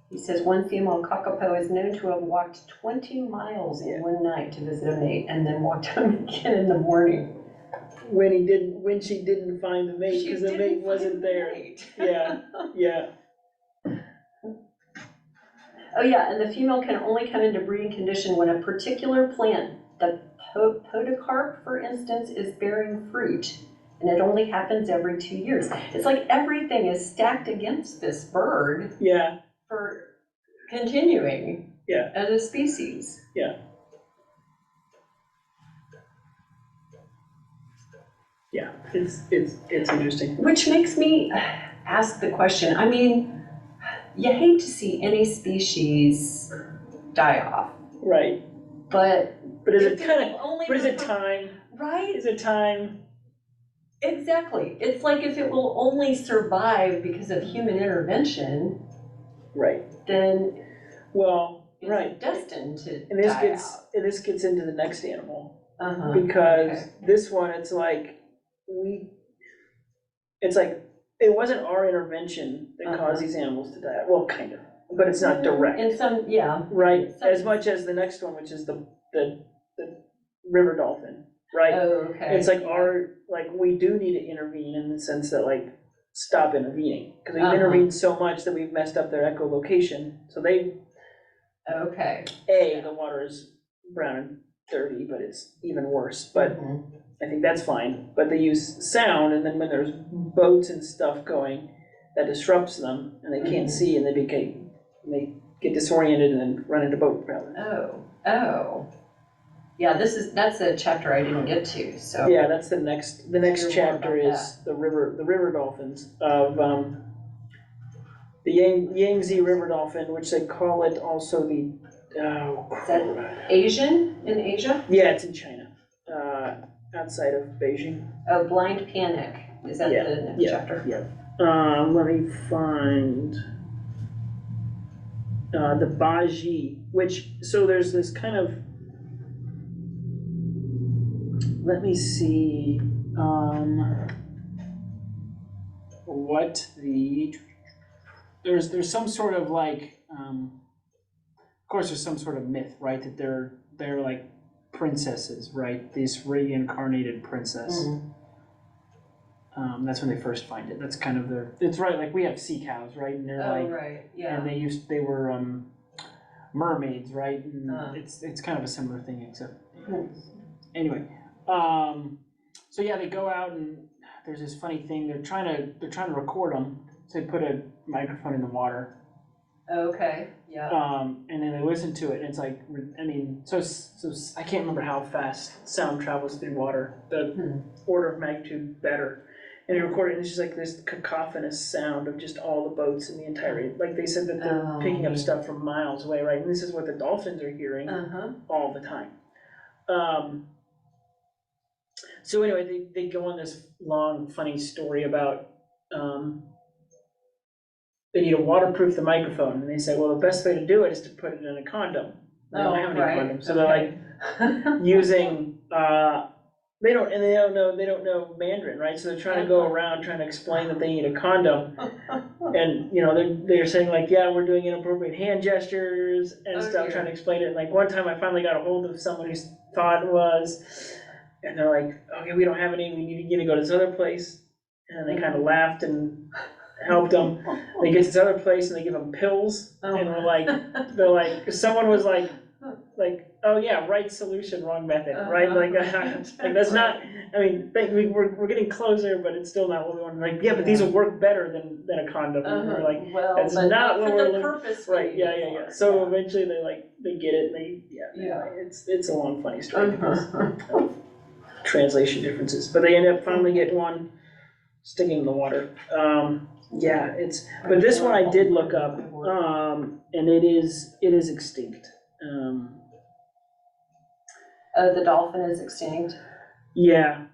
he says one female kakapo is known to have walked 20 miles in one night to visit a mate and then walked home again in the morning. When she didn't find the mate, because the mate wasn't there. Yeah, yeah. Oh yeah, and the female can only come into breeding condition when a particular plant, the podocarp, for instance, is bearing fruit. And it only happens every 2 years. It's like everything is stacked against this bird. Yeah. For continuing. Yeah. As a species. Yeah. Yeah, it's interesting. Which makes me ask the question, I mean, you hate to see any species die off. Right. But is it time? Right? Is it time? Exactly. It's like if it will only survive because of human intervention. Right. Then it's destined to and this die out. And this gets into the next animal. Because this one, it's like it wasn't our intervention that caused these animals to die. Well, kind of, but it's not direct. In some, yeah. Right, as much as the next one, which is the river dolphin, right? Oh, okay. It's like we do need to intervene in the sense that stop intervening, because we've intervened so much that we've messed up their echolocation. So they. Okay. The water is brown and dirty, but it's even worse. But I think that's fine. But they use sound, and then when there's boats and stuff going, that disrupts them, and they can't see, and they get disoriented and then run into boat problems. Oh. Yeah, that's a chapter I didn't get to. So yeah, that's the next chapter is the river dolphins of the Yangtze river dolphin, which they call it also the. Is that Asian in Asia? Yeah, it's in China, outside of Beijing. Oh, blind panic. Is that the next chapter? Yeah. Let me find the Baji, so there's this kind of. Let me see. There's some sort of of course there's some sort of myth, right, that they're like princesses, right? This reincarnated princess. That's when they first find it. That's kind of it's right, like we have sea cows, right? And they're right, yeah. And they were mermaids, right? And it's kind of a similar thing, except anyway. So yeah, they go out and there's this funny thing. They're trying to record them. So they put a microphone in the water. Okay, yeah. And then they listen to it, and it's like, I mean, so I can't remember how fast sound travels through water, the order of magnitude better. And they record it, and it's just like this cacophonous sound of just all the boats in the entire, like they said that they're picking up stuff from miles away, right? And this is what the dolphins are hearing all the time. So anyway, they go on this long, funny story about, they need to waterproof the microphone, and they say, well, the best way to do it is to put it in a condom. They don't have any condoms, so they're like using, they don't know Mandarin, right? So they're trying to go around trying to explain that they need a condom, and they're saying like, yeah, we're doing inappropriate hand gestures and stuff, trying to explain it. And like one time, I finally got a hold of someone whose thought it was, and they're like, okay, we don't have any. We need to go to this other place, and they kind of laughed and helped them. They get to this other place and they give them pills, and they're like, someone was like, oh yeah, right solution, wrong method, right? Like, like that's not. I mean, we're getting closer, but it's still not what we want. Like, yeah, but these will work better than a condom. And we're like, well, that's but not what for we're the purpose. right? Yeah. So eventually they get it. And it's a long funny story because of translation differences, but they end up finally getting one, sticking in the water. But this one I did look up, and it is extinct. The dolphin is extinct. Yeah.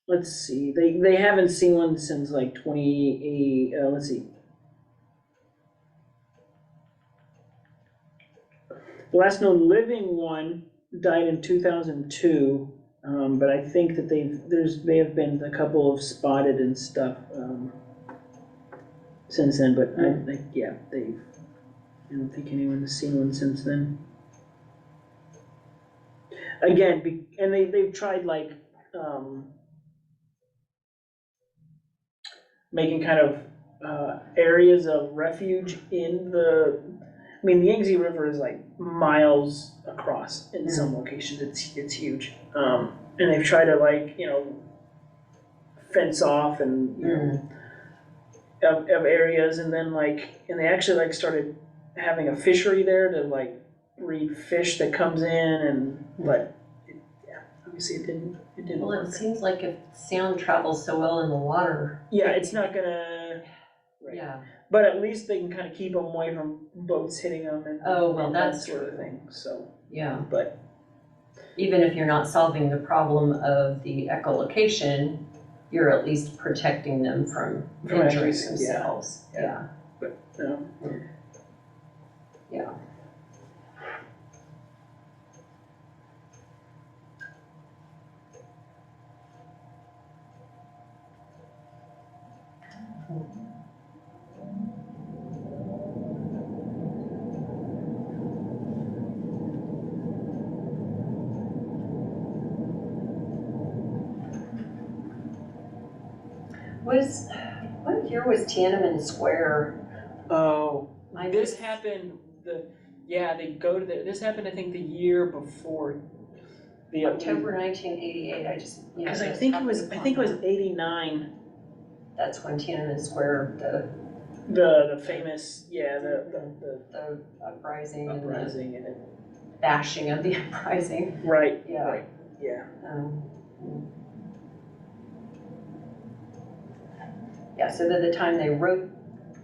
Let's see. They haven't seen one since like 28. Let's see. The last known living one died in 2002. But I think that may have been a couple of spotted and stuff since then. But I don't think anyone has seen one since then. Again, and they've tried like making kind of areas of refuge in the. I mean, the Yangtze River is like miles across in some locations. It's huge, and they've tried to fence off and of areas, and then and they actually started having a fishery there to breed fish that comes in, but obviously it didn't Well, work. it seems like if sound travels so well in the water. Yeah, it's not gonna. Right. Yeah. But at least they can kind of keep them away from boats hitting them and that's that sort of thing. So yeah. But even if you're not solving the problem of the echolocation, you're at least protecting them from injuring themselves. Yeah. But Yeah. What year was Tiananmen Square? Oh, this happened. This happened. I think the year before. October 1988. Because I think it was 89. That's when Tiananmen Square, the famous the uprising and the bashing of the uprising. Right. Yeah. Right. Yeah. Yeah. So that the time you wrote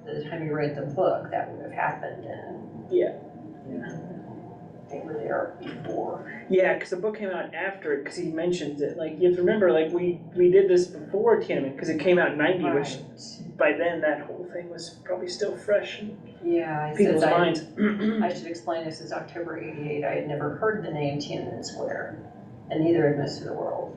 the book, that would have happened, and they were there before. Yeah, because the book came out after it, because he mentions it. You have to remember, we did this before Tiananmen, because it came out in 90, which by then that whole thing was probably still fresh in people's minds. I should explain this is October 88. I had never heard the name Tiananmen Square, and neither had most of the world.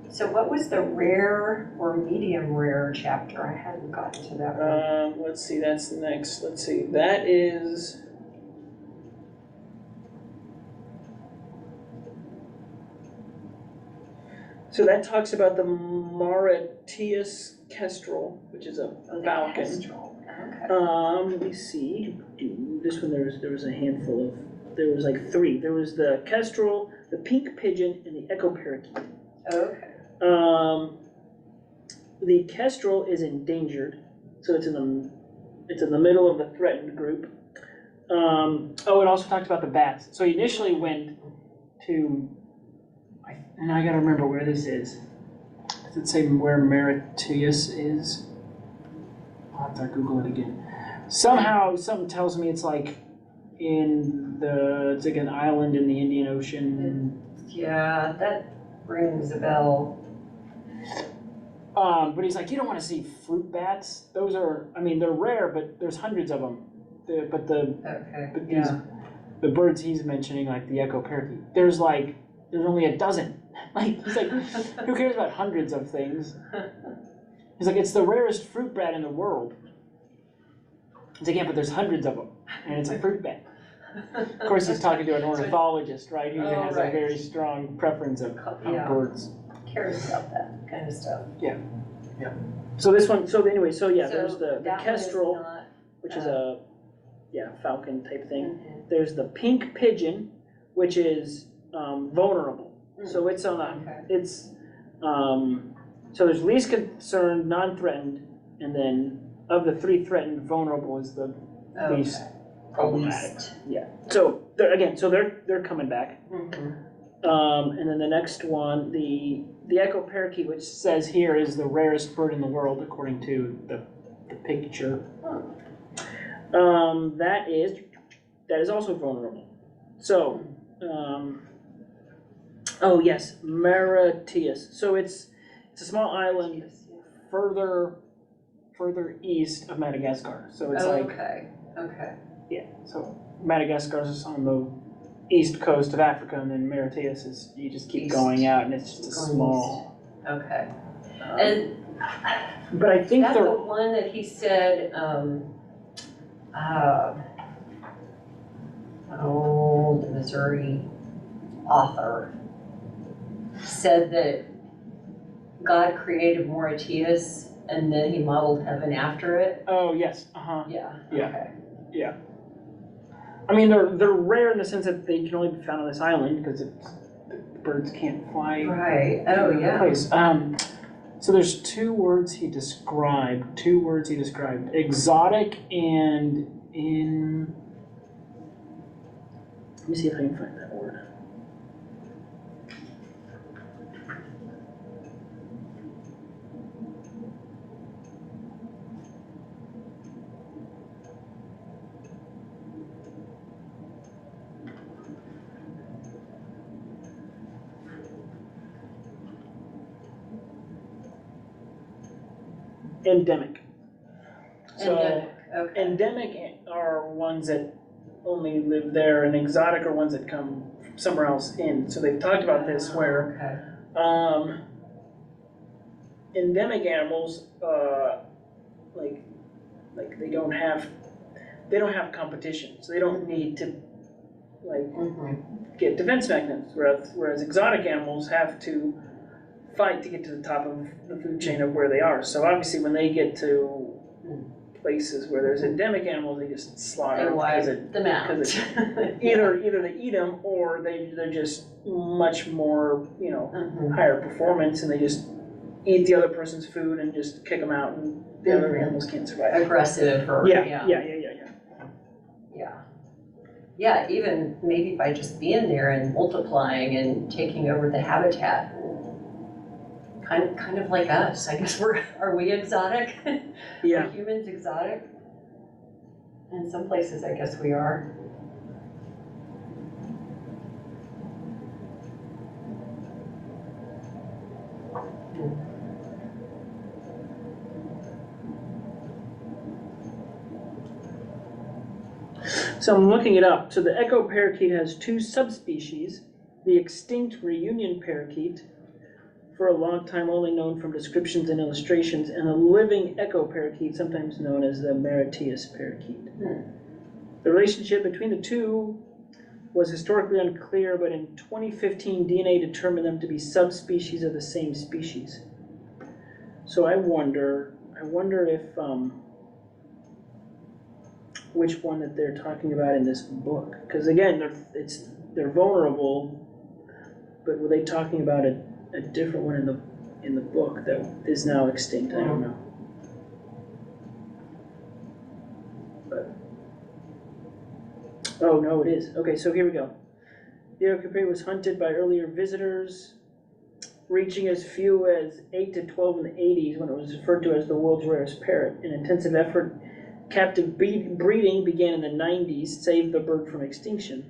So what was the rare or medium rare chapter? I hadn't gotten to that one. Let's see, that's the next. Let's see, that is. So that talks about the Mauritius kestrel, which is a falcon. Kestrel. Okay. Let me see. This one there was a handful there was like three. There was the kestrel, the pink pigeon, and the echo parakeet. Okay. The kestrel is endangered, so it's in the middle of the threatened group. It also talked about the bats. So he initially went to, and I gotta remember where this is. Does it say where Mauritius is? I'll have to Google it again. Somehow, something tells me it's like it's like an island in the Indian Ocean. Yeah, that rings a bell. But he's like, you don't want to see fruit bats. Those are, I mean, they're rare, but there's hundreds of them. The birds he's mentioning, like the echo parakeet, there's only a dozen. Like, he's like, who cares about hundreds of things? He's like, it's the rarest fruit bat in the world. He's like, yeah, but there's hundreds of them, and it's a fruit bat. Of course, he's talking to an ornithologist, right, who has a very strong preference of birds. Cares about that kind of stuff. Yeah. So this one, there's the kestrel, which is a falcon type thing. Mm-hmm. There's the pink pigeon, which is vulnerable. So it's on so there's least concerned, non-threatened, and then of the three threatened, vulnerable is the least problematic. Yeah. So they're coming back. Mm-hmm. And then the next one, the echo parakeet, which says here is the rarest bird in the world according to the picture. That is also vulnerable. So, Mauritius. So it's a small island further east of Madagascar. So it's okay. Yeah. So Madagascar is on the east coast of Africa, and then Mauritius is, you just keep going out, and it's just a small. Okay. And but I think that's the one that he said. The Missouri author said that God created Mauritius and then he modeled heaven after it. Oh, yes. Yeah. Yeah. Okay. Yeah. I mean, they're rare in the sense that they can only be found on this island because the birds can't fly. Right. Oh, yeah. Place. So there's two words he described. Exotic and in. Let me see if I can find that word. Endemic. So endemic are ones that only live there, and exotic are ones that come from somewhere else in. So they've talked about this where endemic animals like they don't have competition, so they don't need to get defense mechanisms, whereas exotic animals have to fight to get to the top of the food chain of where they are. So obviously when they get to places where there's endemic animals, they just slaughter them because either they eat them or they're just much more higher performance, and they just eat the other person's food and just kick them out, and the other animals can't survive. Aggressive or yeah, even maybe by just being there and multiplying and taking over the habitat. Kind of like us, I guess. Are we exotic? Yeah. Are humans exotic? In some places, I guess we are. So I'm looking it up. So the echo parakeet has two subspecies: the extinct reunion parakeet, for a long time only known from descriptions and illustrations, and a living echo parakeet, sometimes known as the Mauritius parakeet. The relationship between the two was historically unclear, but in 2015, DNA determined them to be subspecies of the same species. So I wonder if which one that they're talking about in this book, because again, they're vulnerable, but were they talking about a different one in the book that is now extinct? I don't know. But oh no, it is. Okay, so here we go. The Okapi was hunted by earlier visitors, reaching as few as 8 to 12 in the 80s when it was referred to as the world's rarest parrot. An intensive effort, captive breeding began in the 90s, saved the bird from extinction.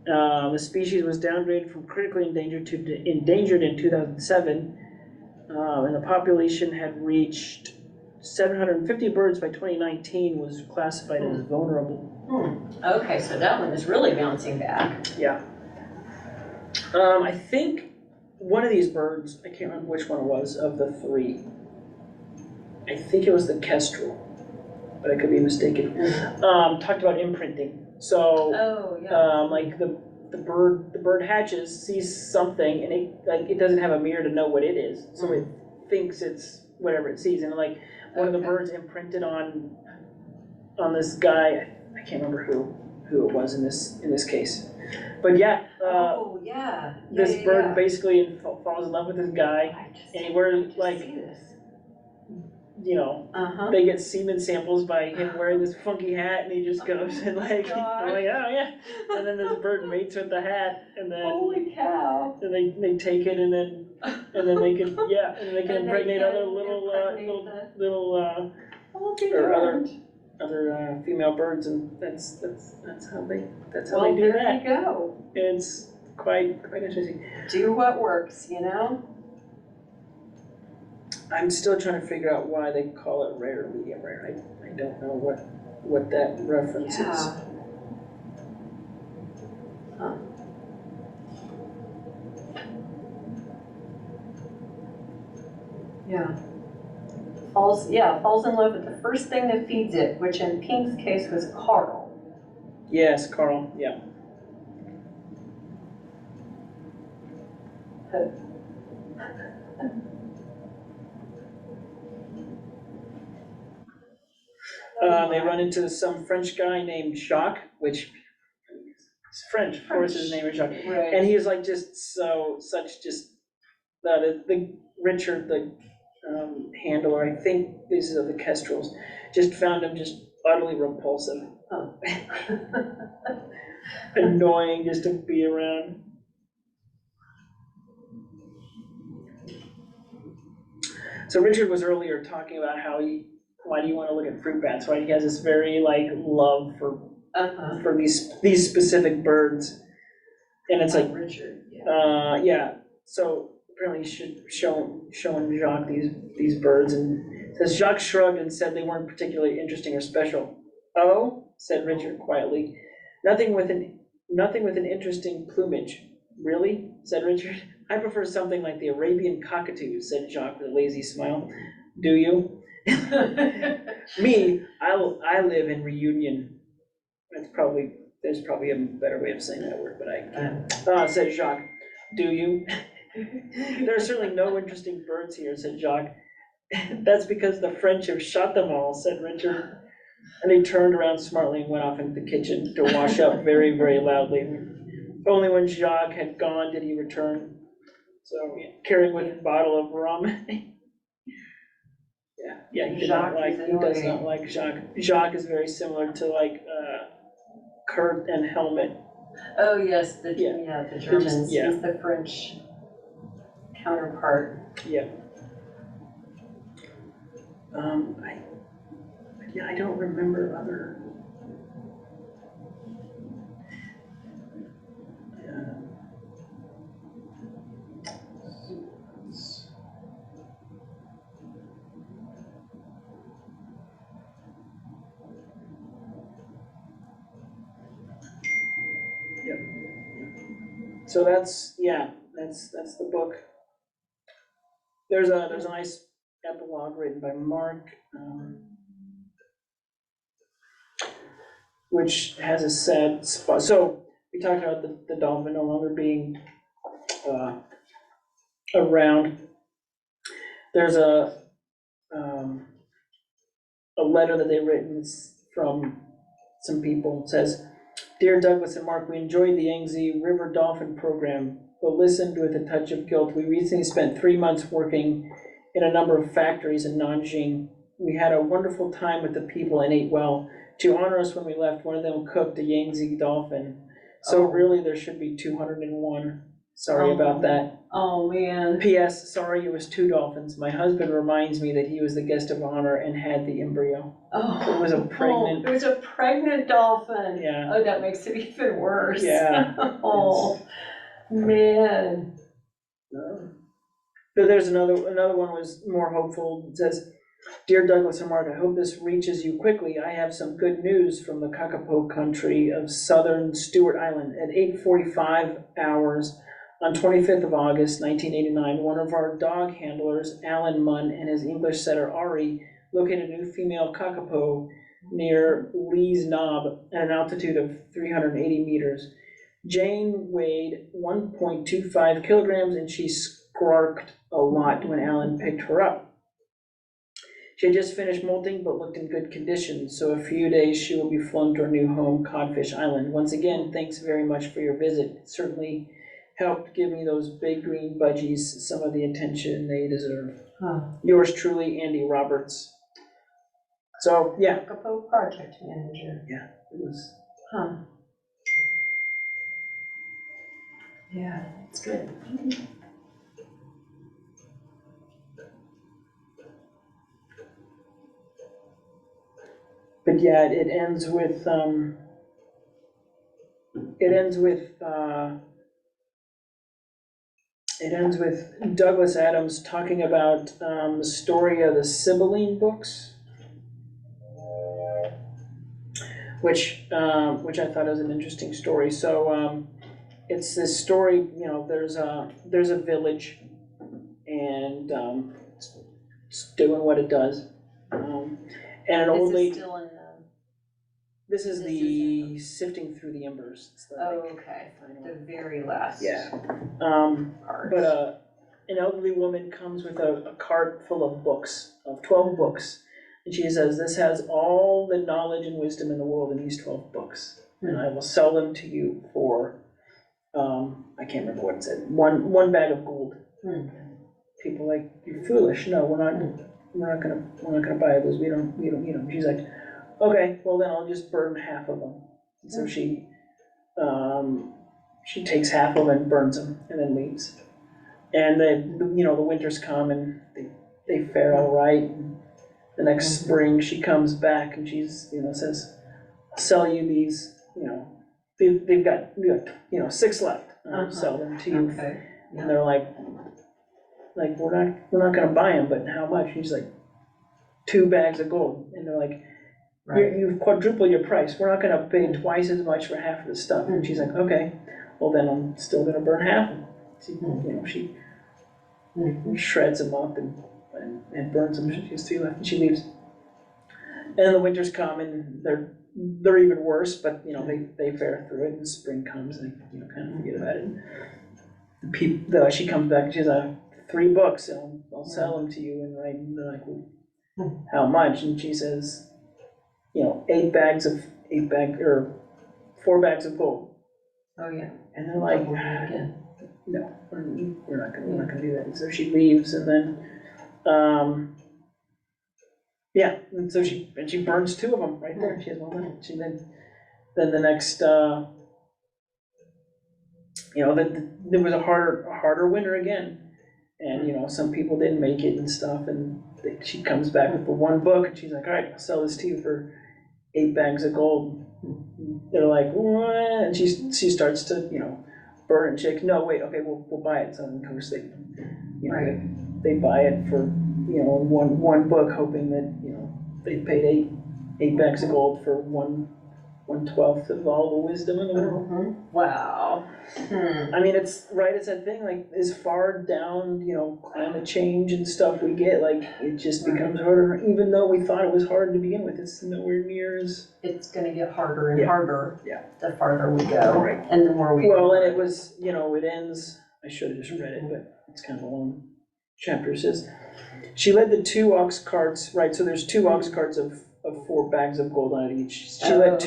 The species was downgraded from critically endangered to endangered in 2007, and the population had reached 750 birds by 2019, was classified as vulnerable. Okay, so that one is really bouncing back. Yeah. I think one of these birds, I can't remember which one it was of the three. I think it was the kestrel, but I could be mistaken. Talked about imprinting. So, like the bird hatches, sees something, and it doesn't have a mirror to know what it is, so it thinks it's whatever it sees, and like one of the birds imprinted on this guy. I can't remember who it was in this case, but this bird basically falls in love with this guy, and he wears like, you know, they get semen samples by him wearing this funky hat, and he just goes and like, I'm like, oh yeah, and then this bird mates with the hat, and then holy cow, and they take it, and then they can impregnate other little other female birds, and that's how they do that. There you go. It's quite interesting. Do what works, you know. I'm still trying to figure out why they call it rare, medium rare. I don't know what that reference is. Huh. Yeah. Falls in love with the first thing that feeds it, which in Pink's case was Carl. Yes, Carl, yeah. They run into some French guy named Jacques, which is French, of course his name is Jacques. Right. And he's like the Richard, the handler, I think this is of the kestrels, just found him just utterly repulsive. Oh. Annoying just to be around. So Richard was earlier talking about why do you want to look at fruit bats, right? He has this very like love for these specific birds, and it's like Richard. So apparently showing Jacques these birds, and says Jacques shrugged and said they weren't particularly interesting or special. Oh, said Richard quietly, nothing with an interesting plumage. Really? Said Richard. I prefer something like the Arabian cockatoo, said Jacques with a lazy smile. Do you? Me, I live in Reunion. There's probably a better way of saying that word, but I can't. Said Jacques. Do you? There are certainly no interesting birds here, said Jacques. That's because the French have shot them all, said Richard. And he turned around smartly and went off into the kitchen to wash up very, very loudly. Only when Jacques had gone did he return. So carrying with a bottle of rum. He does not like Jacques. Jacques is very similar to like Kurt and Helmut. Oh yes, the Germans. He's the French counterpart. Yeah. I don't remember other. So that's the book. There's a nice epilogue written by Mark, which has a sad spot. So we talked about the dolphin no longer being around. There's a letter that they written from some people. It says, "Dear Douglas and Mark, we enjoyed the Yangtze River Dolphin program, but listened with a touch of guilt. We recently spent 3 months working in a number of factories in Nanjing. We had a wonderful time with the people and ate well. To honor us when we left, one of them cooked a Yangtze dolphin. So really, there should be 201. Sorry about that. Oh, man. P.S. Sorry, it was 2 dolphins. My husband reminds me that he was the guest of honor and had the embryo." Oh. It was a pregnant. It was a pregnant dolphin. Yeah. Oh, that makes it even worse. Yeah. Oh, man. But there's another one was more hopeful. It says, "Dear Douglas and Mark, I hope this reaches you quickly. I have some good news from the Kakapo country of southern Stewart Island. At 8:45 hours on 25th of August, 1989, one of our dog handlers, Alan Munn, and his English setter, Ari, located a new female Kakapo near Lee's Knob at an altitude of 380 meters. Jane weighed 1.25 kilograms, and she squarked a lot when Alan picked her up. She had just finished molting but looked in good condition, so in a few days she will be flown to her new home, Codfish Island. Once again, thanks very much for your visit. It certainly helped give me those big green budgies some of the attention they deserve. Yours truly, Andy Roberts." So, yeah. Kakapo project manager. Yeah, it was. Yeah, it's good. But yeah, it ends with Douglas Adams talking about the story of the Sibylline books, which I thought was an interesting story. So it's this story, you know, there's a village, and it's doing what it does, and an old lady. Still in This is the sifting through the embers. It's the, okay. The very last. Yeah. Part. But an elderly woman comes with a cart full of books, of 12 books. And she says, "This has all the knowledge and wisdom in the world in these 12 books. And I will sell them to you for, I can't remember what it said, one bag of gold." People are like, "You're foolish. No, we're not gonna buy those. We don't need them." She's like, "Okay, well then I'll just burn half of them." And so she takes half of them and burns them and then leaves. And the winters come and they fare all right. And the next spring she comes back and she's, says, "I'll sell you these, they've got 6 left. I'll sell them to you." Okay. And they're like, we're not gonna buy them, but how much? She's like, 2 bags of gold. And they're like, Right. You've quadrupled your price. We're not gonna pay twice as much for half of the stuff. And she's like, "Okay, well then I'm still gonna burn half of them." She shreds them up and burns them. She has 3 left and she leaves. And the winters come and they're even worse, but they fare through it, and spring comes and they kind of forget about it. She comes back and she's like, 3 books, and I'll sell them to you. And they're like, "Well, how much?" And she says, 4 bags of gold. Oh yeah. And they're like, "No, we're not gonna do that." And so she leaves, and then and so she burns 2 of them right there. She has 1 left. She then the next there was a harder winter again, and some people didn't make it and stuff, and she comes back with the 1 book, and she's like, "All right, I'll sell this to you for 8 bags of gold." They're like, "What?" And she starts to burn it. And she's like, "No, wait, okay, we'll buy it." So of course they buy it for one book, hoping that they paid 8 bags of gold for 1/12 of all the wisdom in the world. Wow. I mean, it's that thing, like, as far down, climate change and stuff we get, like, it just becomes harder. Even though we thought it was hard to begin with, it's nowhere near as... It's gonna get harder and harder the farther we go. Right. And the more we... Well, and it was, it ends, I should have just read it, but it's kind of a long chapter. It says, "She led the 2 ox carts," right, so there's 2 ox carts of of 4 bags of gold on it each. She led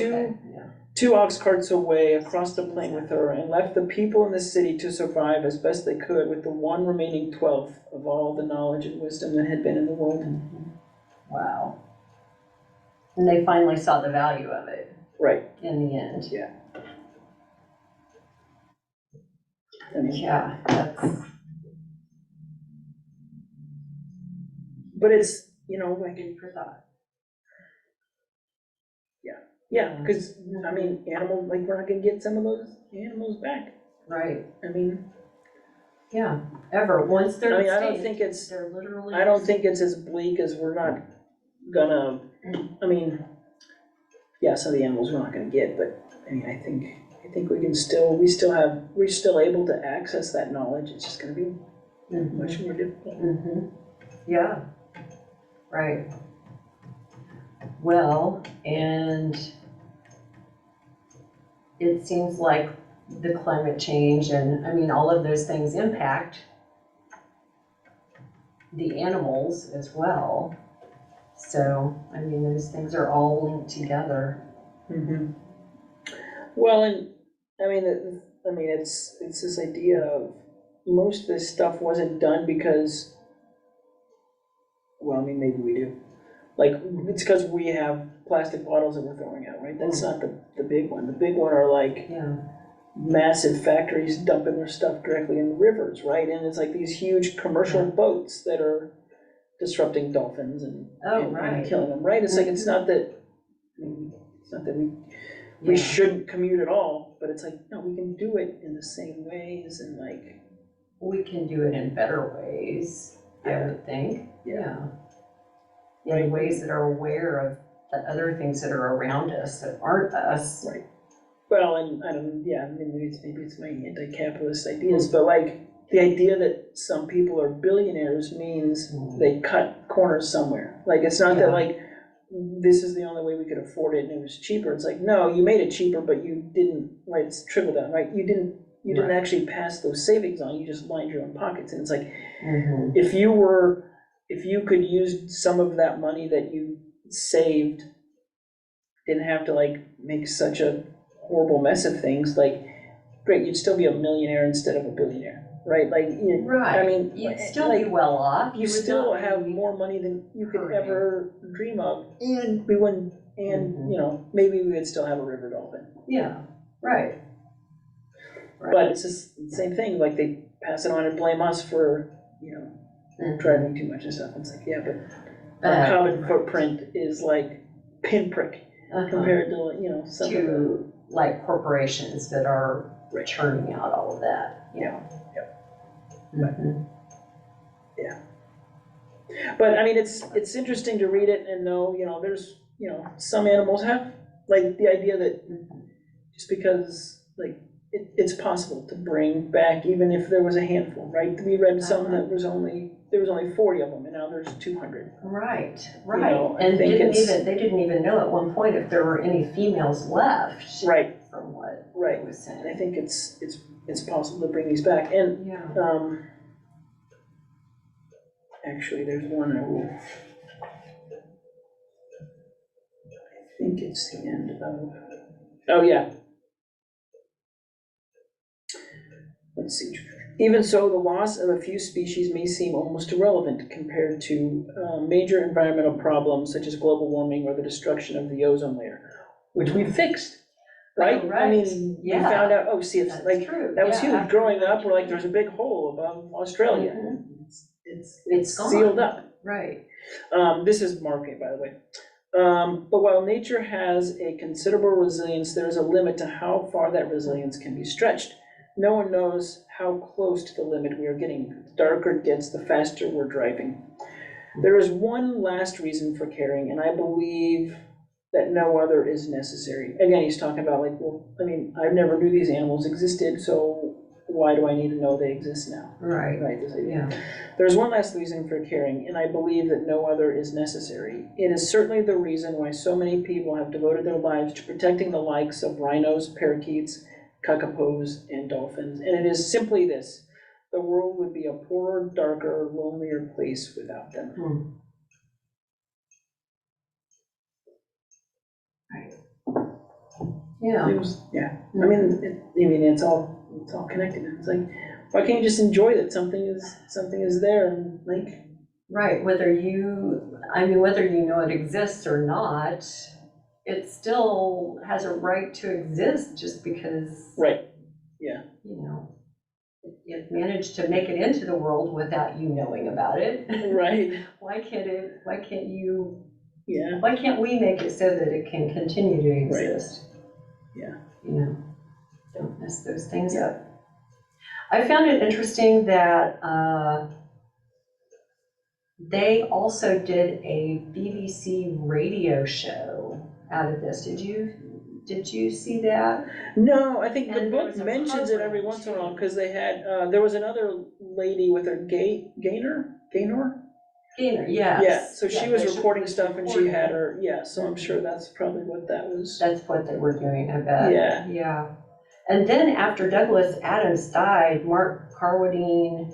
two ox carts away across the plain with her and left the people in the city to survive as best they could with the one remaining 12th of all the knowledge and wisdom that had been in the world. Wow. And they finally saw the value of it. Right. In the end. Yeah. Yeah, that's... But it's, you know, like... Good for thought. Yeah, because, I mean, animals, like, we're not gonna get some of those animals back. Right. I mean... Yeah, ever. Once they're I don't think it's... They're literally... I don't think it's as bleak as we're not gonna... I mean, yeah, some of the animals we're not gonna get, but, I mean, I think we can still... we're still able to access that knowledge. It's just gonna be much more difficult. Yeah. Right. Well, and it seems like the climate change and, I mean, all of those things impact the animals as well. So, I mean, those things are all linked together. Well, and, I mean, it's this idea of most of this stuff wasn't done because, well, I mean, maybe we do. Like, it's because we have plastic bottles that we're throwing out, right? That's not the big one. The big one are like massive factories dumping their stuff directly in rivers, right? And it's like these huge commercial boats that are disrupting dolphins and killing them, right? It's like, it's not that we shouldn't commute at all, but it's like, no, we can do it in the same ways and like... We can do it in better ways, I would think. In ways that are aware of the other things that are around us that aren't us. Right. Well, and I don't, maybe it's my anti-capitalist ideas, but like the idea that some people are billionaires means they cut corners somewhere. Like, it's not that like, this is the only way we could afford it and it was cheaper. It's like, no, you made it cheaper, but you didn't, right, it's trickle down, right? You didn't actually pass those savings on, you just lined your own pockets. And it's like, if you could use some of that money that you saved, didn't have to like make such a horrible mess of things, like, great, you'd still be a millionaire instead of a billionaire, right? Like, I mean, you'd still be well off. You still have more money than you could ever dream of, and we wouldn't, and you know, maybe we would still have a river dolphin. Yeah, right. But it's just the same thing, like they pass it on and blame us for, you know, driving too much and stuff. It's like, yeah, but our carbon footprint is like pinprick compared to, you know, some of the... like corporations that are churning out all of that. But I mean, it's interesting to read it and know, you know, there's, you know, some animals have like the idea that just because like it's possible to bring back, even if there was a handful, right? We read some that there was only 40 of them, and now there's 200. Right. You know, and they didn't even know at one point if there were any females left. Right. From what it was saying. I think it's possible to bring these back, and actually, there's one I will. I think it's the end of. Oh yeah. Let's see. Even so, the loss of a few species may seem almost irrelevant compared to major environmental problems such as global warming or the destruction of the ozone layer, which we fixed, right? I mean, we found out, oh, see, it's like, true. That was huge. Growing up, we're like, there's a big hole above Australia. It's sealed up. Right. This is market, by the way. But while nature has a considerable resilience, there is a limit to how far that resilience can be stretched. No one knows how close to the limit we are getting. The darker it gets, the faster we're driving. There is one last reason for caring, and I believe that no other is necessary. Again, he's talking about like, well, I mean, I never knew these animals existed, so why do I need to know they exist now? Right. There's one last reason for caring, and I believe that no other is necessary. It is certainly the reason why so many people have devoted their lives to protecting the likes of rhinos, parakeets, kakapos, and dolphins. And it is simply this: the world would be a poorer, darker, lonelier place without them. Yeah. It was, yeah. I mean, it's all connected. It's like, why can't you just enjoy that something is there and like. Right, whether you know it exists or not, it still has a right to exist just because. Right, yeah. You know, it managed to make it into the world without you knowing about it. Right. Why can't you, Yeah. why can't we make it so that it can continue to exist? Right. Yeah. You know, don't mess those things up. I found it interesting that they also did a BBC radio show out of this. Did you see that? No, I think the And there book was a mentions it every program, once in a too. while, because they had, there was another lady with her Gaynor? Gaynor, yes. Yeah, so she Yeah, was but recording stuff and she had recording. her, yeah, so I'm sure that's probably what that was. That's what they were doing, I bet. Yeah. Yeah. And then after Douglas Adams died, Mark Carwardine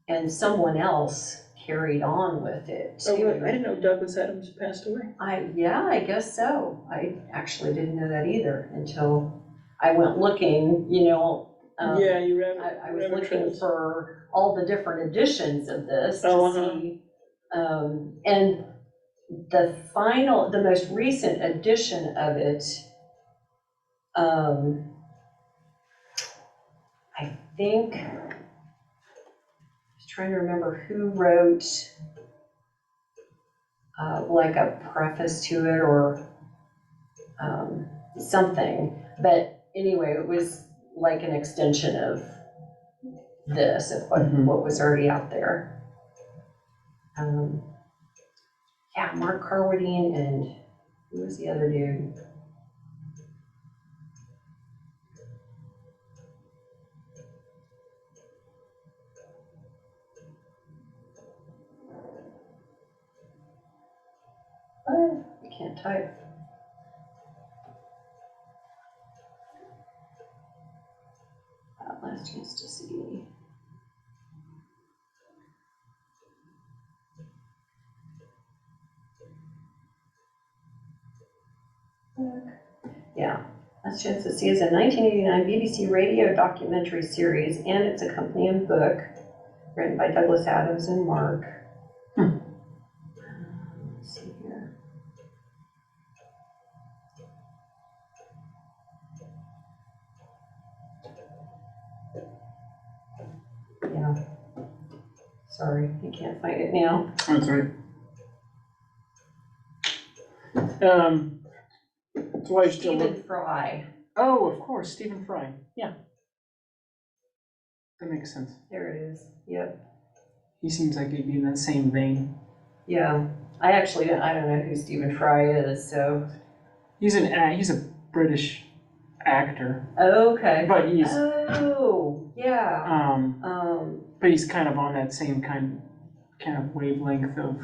and someone else carried on with it too. Oh, I didn't know Douglas Adams passed away. I guess so. I actually didn't know that either until I went looking, Yeah, you read it. I was looking for all the different editions of this to see. And the most recent edition of it, I think, I was trying to remember who wrote like a preface to it or something. But anyway, it was like an extension of this, of what was already out there. Yeah, Mark Carwardine and who was the other dude? I can't type. Last chance to see. Yeah, Last Chance to See is a 1989 BBC radio documentary series and its accompanying book written by Douglas Adams and Mark. Let's see here. Yeah. Sorry, I can't find it now. That's right. That's why you're still Stephen Fry. Oh, of course, Stephen Fry. Yeah. That makes sense. There it is. Yep. He seems like he'd be in that same vein. Yeah. I don't know who Stephen Fry is, so. He's a British actor. Okay. But he's yeah. But he's kind of on that same kind of wavelength of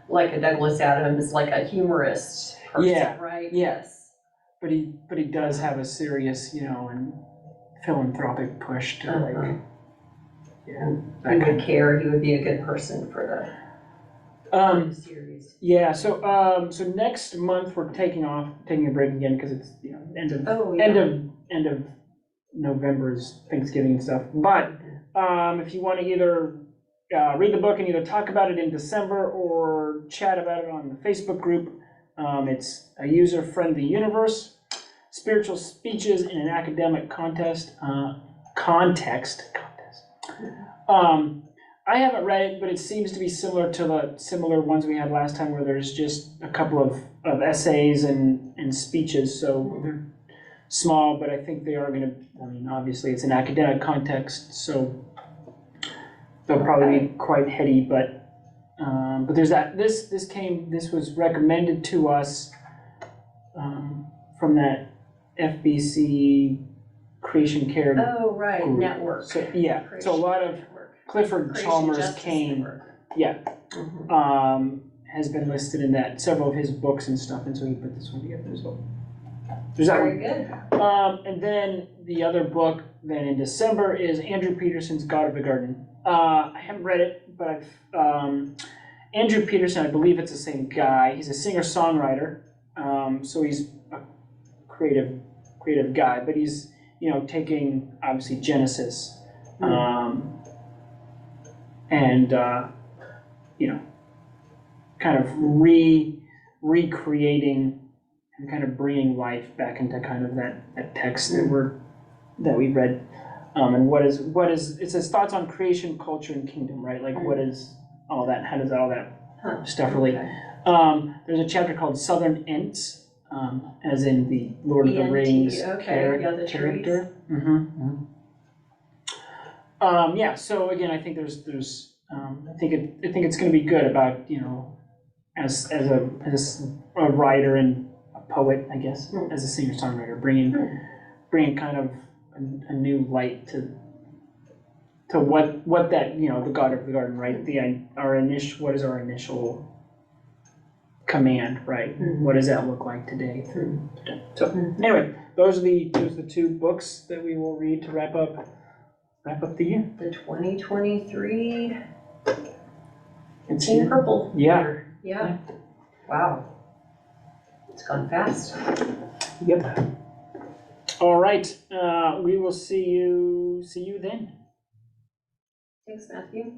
like a Douglas Adams, like a humorist person, Yeah. right? Yeah. Yes. But he does have a serious, and philanthropic push to He would care. He would be a good person for the series. Yeah. So next month we're taking a break again because it's end of November is Thanksgiving and stuff. But if you want to either read the book and either talk about it in December or chat about it on the Facebook group, it's A User-Friendly Universe, Spiritual Speeches in an Academic Context. I haven't read it, but it seems to be similar to the similar ones we had last time where there's just a couple of essays and speeches, so they're small, but I think they are going to, obviously it's an academic context, so they'll probably be quite heady, but there's that. This was recommended to us from that FBC Creation Care group. Network. So yeah, Creation so a lot of Network. Clifford Creation Chalmers Justice Kane, Network. has been listed in that, several of his books and stuff, and so he put this one together as well. There's that Very one. good. And then the other book then in December is Andrew Peterson's God of the Garden. I haven't read it, but Andrew Peterson, I believe it's the same guy. He's a singer-songwriter, so he's a creative guy, but he's, taking obviously Genesis, and kind of recreating and kind of bringing life back into kind of that text that we read. And what is it says thoughts on creation, culture, and kingdom, right? Like what is all that? How does all that stuff relate? Okay. There's a chapter called Southern Ents, as in the Lord of the ENT, Rings okay, yeah, the character. Yeah. So again, I think there's I think it's going to be good about as a writer and a poet, I guess, as a singer-songwriter, bringing kind of a new light to what that the God of the Garden, right? What is our initial command, right? What does that look like today? So anyway, those are the two books that we will read to wrap up the year. The 2023 It's Team here. Purple. Yeah. year. Yeah. Wow. It's gone fast. Yep. All right. We will see you then. Thanks, Matthew.